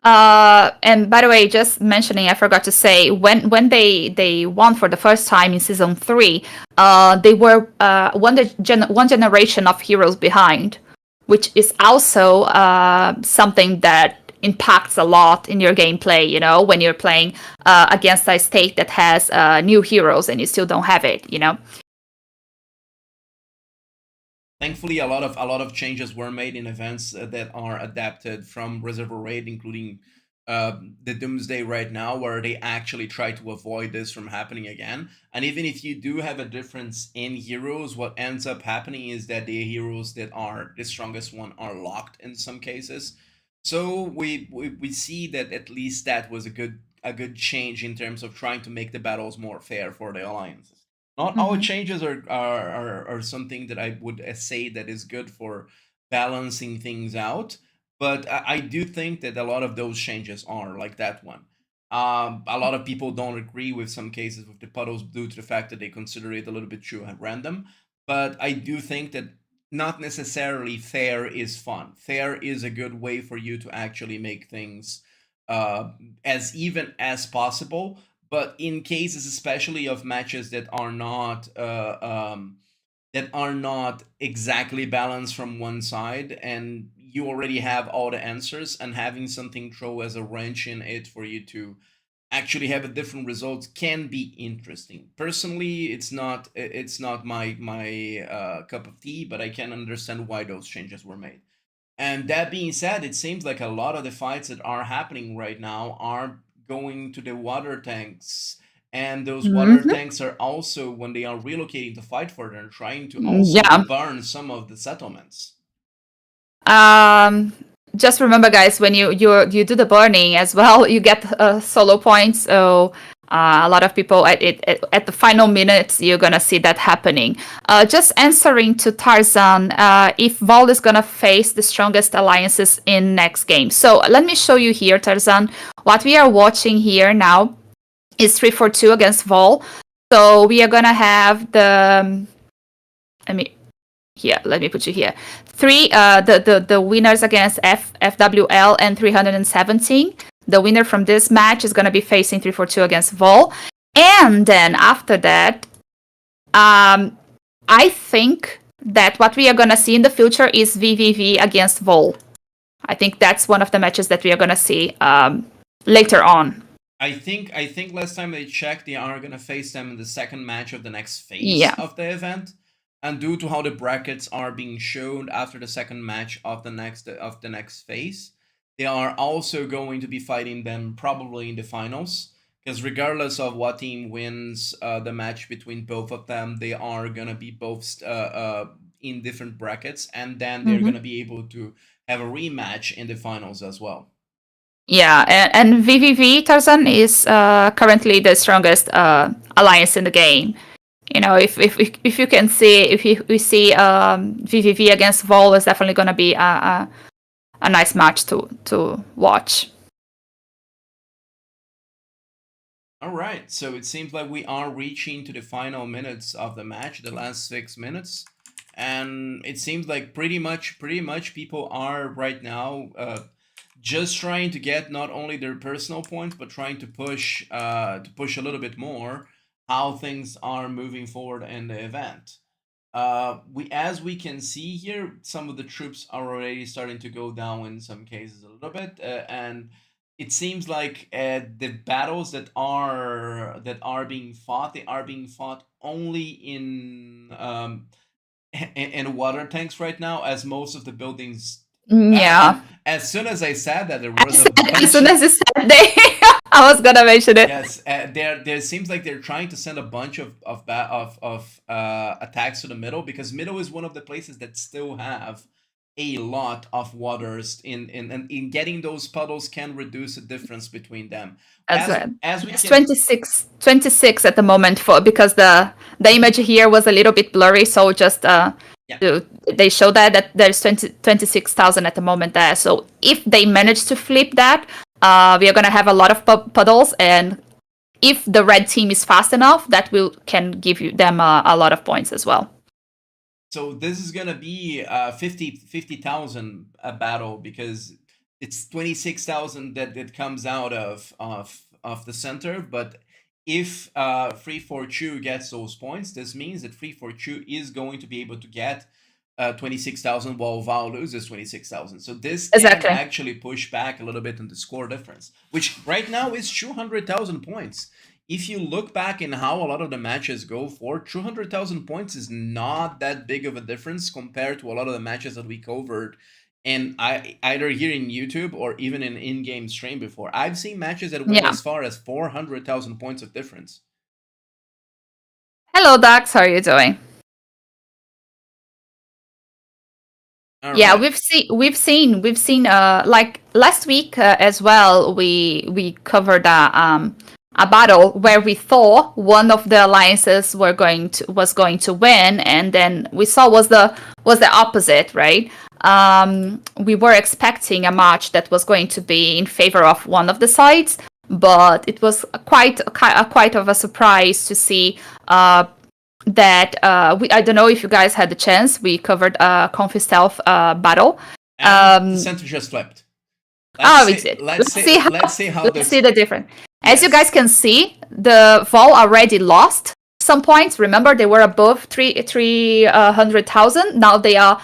And by the way, just mentioning, I forgot to say, when they won for the first time in season 3, they were one generation of heroes behind, which is also something that impacts a lot in your gameplay. You know, when you're playing against a state that has new heroes and you still don't have it. You know. Thankfully, a lot of changes were made in events that are adapted from Reservoir Raid, including the Doomsday right now, where they actually try to avoid this from happening again. And even if you do have a difference in heroes, what ends up happening is that the heroes that are the strongest one are locked in some cases. So we see that at least that was a good change in terms of trying to make the battles more fair for the alliances. Not all changes are something that I would say that is good for balancing things out, but I do think that a lot of those changes are like that one. A lot of people don't agree with some cases with the puddles due to the fact that they consider it a little bit too random, but I do think that not necessarily fair is fun. Fair is a good way for you to actually make things as even as possible. But in cases, especially of matches that are not exactly balanced from one side, and you already have all the answers, and having something throw as a wrench in it for you to actually have a different result can be interesting. Personally, it's not my cup of tea, but I can understand why those changes were made. And that being said, it seems like a lot of the fights that are happening right now are going to the water tanks. And those water tanks are also, when they are relocating to fight for them, trying to also burn some of the settlements. Just remember, guys, when you do the burning as well, you get solo points. So a lot of people at the final minutes, you're gonna see that happening. Just answering to Tarzan, if Vol is gonna face the strongest alliances in next game. So let me show you here, Tarzan. What we are watching here now is 3-4-2 against Vol. So we are gonna have the let me put you here. The winners against FWL and 317. The winner from this match is going to be facing 3-4-2 against Vol. And then after that, I think that what we are going to see in the future is VVV against Vol. I think that's one of the matches that we are going to see later on. I think last time they checked, they are going to face them in the second match of the next phase of the event. And due to how the brackets are being shown after the second match of the next phase, they are also going to be fighting them probably in the finals. Because regardless of what team wins the match between both of them, they are gonna be both in different brackets, and then they're gonna be able to have a rematch in the finals as well. Yeah, and VVV Tarzan is currently the strongest alliance in the game. You know, if you can see, we see VVV against Vol is definitely going to be a nice match to watch. All right, so it seems like we are reaching to the final minutes of the match, the last 6 minutes, and it seems like pretty much people are right now just trying to get not only their personal points, but trying to push a little bit more how things are moving forward in the event. As we can see here, some of the troops are already starting to go down in some cases a little bit, and it seems like the battles that are being fought, they are being fought only in water tanks right now, as most of the buildings. As soon as I said that, there was as soon as you said they, I was gonna mention it. Yes, there seems like they're trying to send a bunch of attacks to the middle, because middle is one of the places that still have a lot of waters in getting those puddles can reduce the difference between them. It's 26 at the moment because the image here was a little bit blurry, so just they show that there's 26,000 at the moment there. So if they manage to flip that, we are going to have a lot of puddles, and if the red team is fast enough, that can give them a lot of points as well. So this is gonna be 50,000 a battle, because it's 26,000 that comes out of the center. But if Free for Chu gets those points, this means that Free for Chu is going to be able to get 26,000, while Val loses 26,000. So this can actually push back a little bit in the score difference, which right now is 200,000 points. If you look back in how a lot of the matches go for, 200,000 points is not that big of a difference compared to a lot of the matches that we covered, and either here in YouTube or even in in-game stream before. I've seen matches that went as far as 400,000 points of difference. Hello, Dax. How are you doing? Yeah, we've seen like last week as well. We covered a battle where we thought one of the alliances was going to win, and then we saw was the opposite, right? We were expecting a match that was going to be in favor of one of the sides, but it was quite of a surprise to see that I don't know if you guys had the chance. We covered a Confi Stealth battle. The center just flipped. Let's see the difference. As you guys can see, the Vol already lost some points. Remember, they were above 300,000. Now they are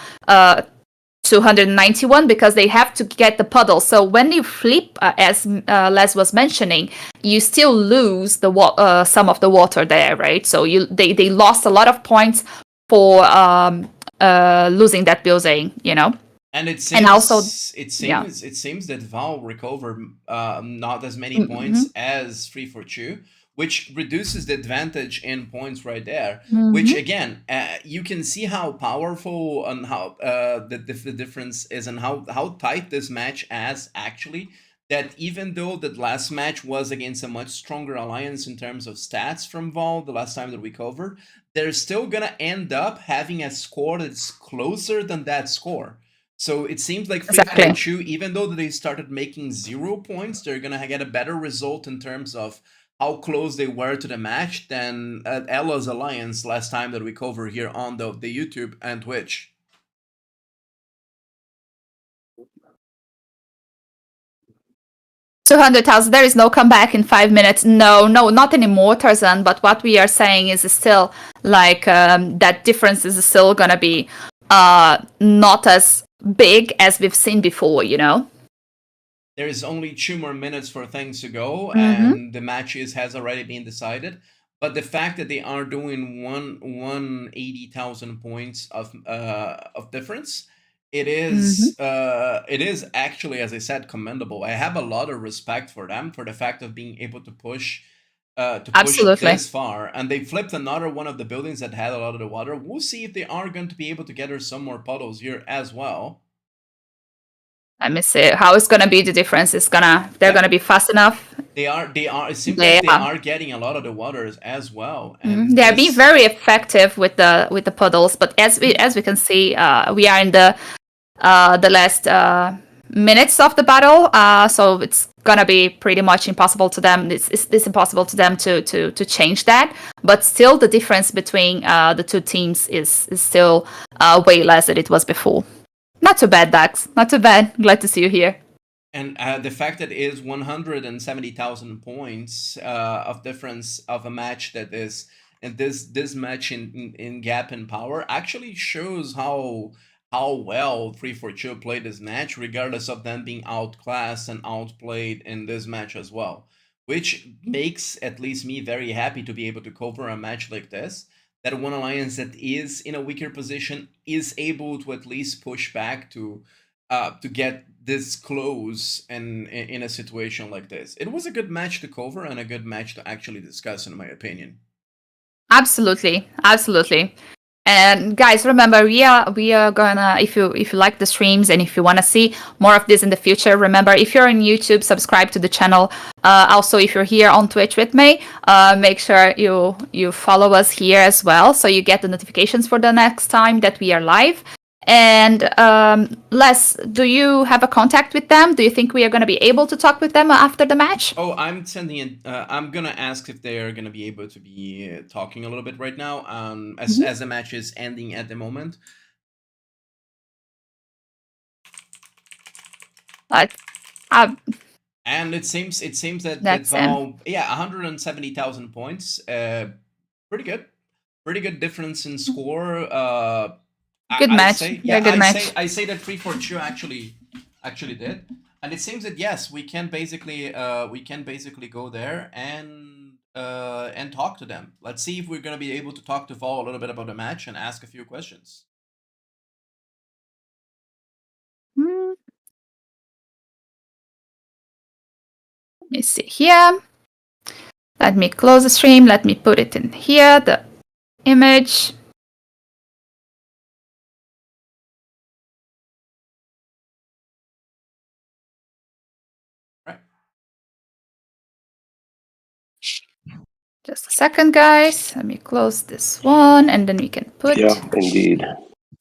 291 because they have to get the puddle. So when you flip, as Les was mentioning, you still lose the some of the water there, right? So they lost a lot of points for losing that building, you know. And it seems that Val recovered not as many points as Free for Chu, which reduces the advantage in points right there. Which again, you can see how powerful and how the difference is, and how tight this match is actually. That even though that last match was against a much stronger alliance in terms of stats from Val, the last time that we covered, they're still gonna end up having a score that's closer than that score. So it seems like Free for Chu, even though they started making 0 points, they're going to get a better result in terms of how close they were to the match than Ella's alliance last time that we covered here on the YouTube and Twitch. $200,000. There is no comeback in 5 minutes. No, not anymore, Tarzan. But what we are saying is still like that difference is still going to be not as big as we've seen before, you know. There is only 2 more minutes for things to go, and the match has already been decided. But the fact that they are doing 180,000 points of difference, it is actually, as I said, commendable. I have a lot of respect for them for the fact of being able to push this far. And they flipped another one of the buildings that had a lot of the water. We'll see if they are going to be able to gather some more puddles here as well. Let me see how it's gonna be. The difference is they're gonna be fast enough. They are. It seems like they are getting a lot of the waters as well. And they are being very effective with the puddles. But as we can see, we are in the last minutes of the battle. So it's gonna be pretty much impossible to them. It's impossible to them to change that. But still, the difference between the two teams is still way less than it was before. Not too bad, Dax. Not too bad. Glad to see you here. And the fact that it is 170,000 points of difference of a match that is, and this match in gap and power actually shows how well Free for Chu played this match, regardless of them being outclassed and outplayed in this match as well. Which makes at least me very happy to be able to cover a match like this. That one alliance that is in a weaker position is able to at least push back to get this close and in a situation like this. It was a good match to cover and a good match to actually discuss, in my opinion. Absolutely. And guys, remember, we are gonna, if you like the streams and if you want to see more of this in the future, remember, if you're on YouTube, subscribe to the channel. Also, if you're here on Twitch with me, make sure you follow us here as well, so you get the notifications for the next time that we are live. And Les, do you have a contact with them? Do you think we are going to be able to talk with them after the match? Oh, I'm sending it. I'm gonna ask if they are gonna be able to be talking a little bit right now. As the match is ending at the moment. And it seems that Val, 170,000 points. Pretty good difference in score. Good match. I say that 342 actually did, and it seems that yes, we can basically go there and talk to them. Let's see if we're gonna be able to talk to Val a little bit about the match and ask a few questions. Let me see here. Let me close the stream. Let me put it in here, the image. Right. Just a second, guys. Let me close this one, and then we can put. Yeah, indeed.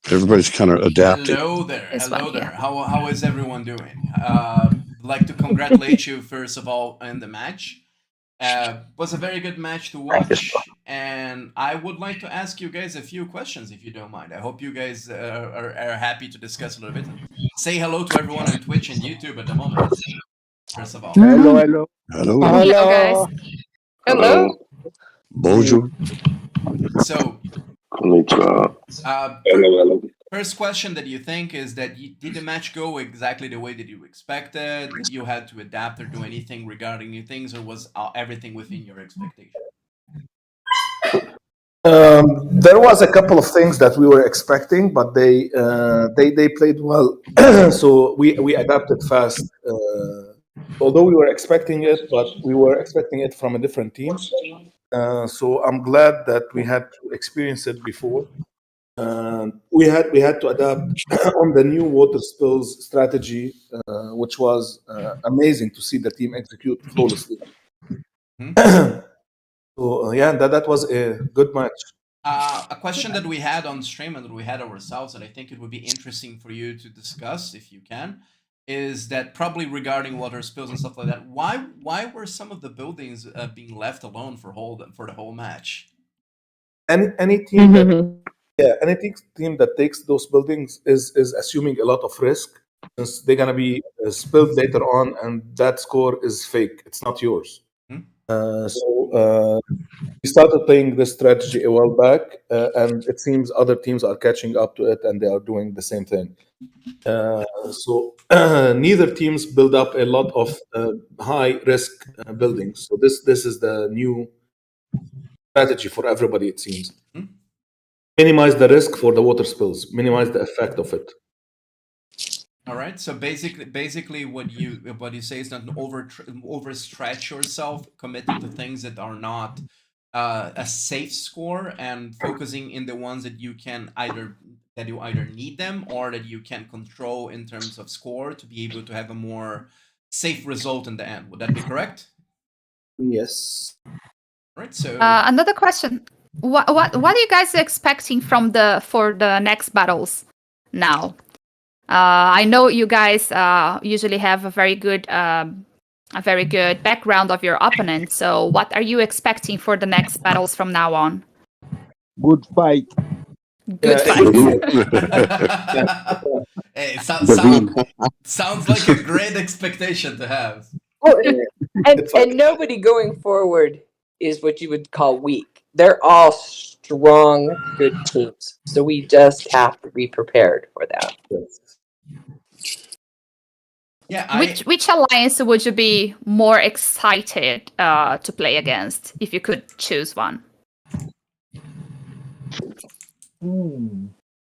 Everybody's kind of adapted. Hello there. Hello there. How is everyone doing? Like to congratulate you first of all in the match. Was a very good match to watch, and I would like to ask you guys a few questions if you don't mind. I hope you guys are happy to discuss a little bit. Say hello to everyone on Twitch and YouTube at the moment. First of all. Hello. Hello, guys. Hello. Bonjour. So, hello. First question that you think is that did the match go exactly the way that you expected? Did you had to adapt or do anything regarding new things, or was everything within your expectation? There was a couple of things that we were expecting, but they played well. So we adapted fast. Although we were expecting it, but we were expecting it from a different team. So I'm glad that we had to experience it before. We had to adapt on the new water spills strategy, which was amazing to see the team execute flawlessly. So yeah, that was a good match. A question that we had on stream and that we had ourselves, and I think it would be interesting for you to discuss if you can, is that probably regarding water spills and stuff like that. Why were some of the buildings being left alone for the whole match? Any team any team that takes those buildings is assuming a lot of risk, since they're gonna be spilled later on, and that score is fake. It's not yours. So we started playing this strategy a while back, and it seems other teams are catching up to it, and they are doing the same thing. So neither teams build up a lot of high risk buildings. So this is the new strategy for everybody, it seems. Minimize the risk for the water spills, minimize the effect of it. All right. So basically, what you say is not overstretch yourself, committing to things that are not a safe score, and focusing in the ones that you can either need them or that you can control in terms of score to be able to have a more safe result in the end. Would that be correct? Yes. All right. So another question. What are you guys expecting for the next battles now? I know you guys usually have a very good background of your opponent. So what are you expecting for the next battles from now on? Good fight. Good fight. Hey, sounds like a great expectation to have. And nobody going forward is what you would call weak. They're all strong, good teams. So we just have to be prepared for that. Yeah. Which alliance would you be more excited to play against if you could choose one?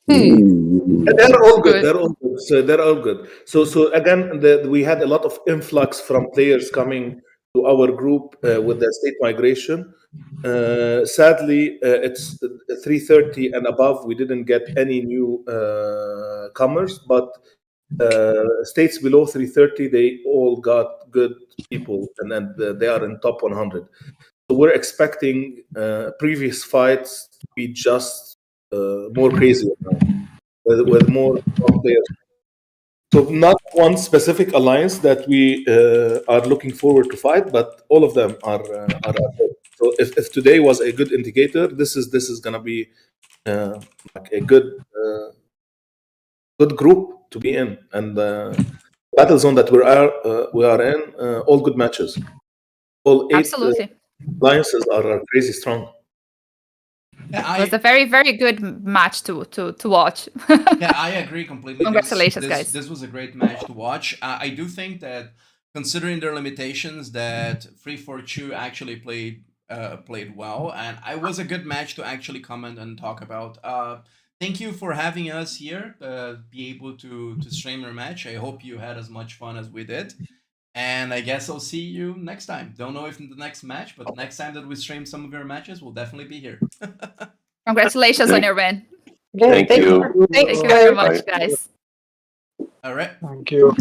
They're all good. They're all good. So again, we had a lot of influx from players coming to our group with the state migration. Sadly, it's 330 and above. We didn't get any new comers, but states below 330, they all got good people, and then they are in top 100. So we're expecting previous fights to be just more crazy now. with more strong players. So not one specific alliance that we are looking forward to fight, but all of them are good. So if today was a good indicator, this is gonna be like a good group to be in, and battle zone that we are in, all good matches. All 8 Absolutely. alliances are crazy strong. It was a very, very good match to watch. Yeah, I agree completely. Congratulations, guys. This was a great match to watch. I do think that, considering their limitations, that 342 actually played well, and it was a good match to actually comment and talk about. Thank you for having us here, be able to stream your match. I hope you had as much fun as we did. And I guess I'll see you next time. Don't know if in the next match, but next time that we stream some of your matches, we'll definitely be here. Congratulations on your win. Yeah, Thank you. Thank you very much, guys. All right. Thank you.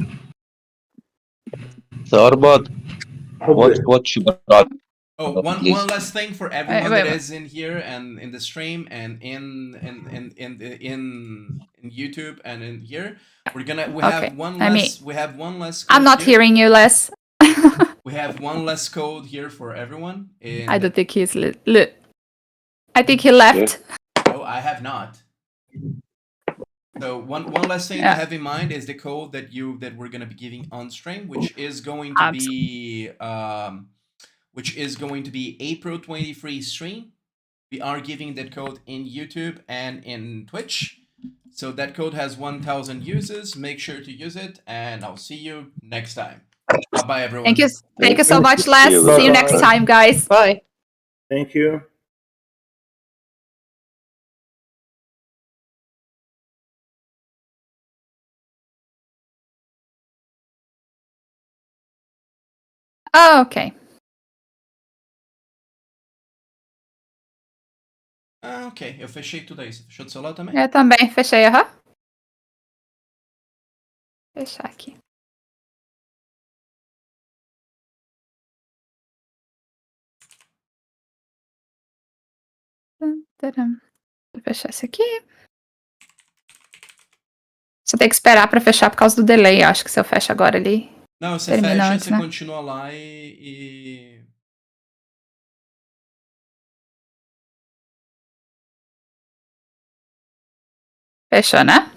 So what you got? Oh, one last thing for everyone wait, that wait. is in here and in the stream and in YouTube and in here. We have one less code I'm not here. hearing you, Les. We have one less code here for everyone. I don't think he's I think he left. No, I have not. So one last thing to have in mind is the code that we're gonna be giving on stream, which is going to be April 23 stream. We are giving that code in YouTube and in Twitch. So that code has 1,000 uses. Make sure to use it, and I'll see you next time. Bye, everyone. Thank you so much, Les. See you next time, guys. Bye. Thank you. Okay. Ok, eu fechei tudo aí. Você fechou do seu lado também? Eu também fechei, aham. Fechar aqui. Vou fechar esse aqui. Você tem que esperar pra fechar por causa do delay. Acho que se eu fecho agora ele Não, você termina fecha, antes, você né? continua lá e... Fechou, né?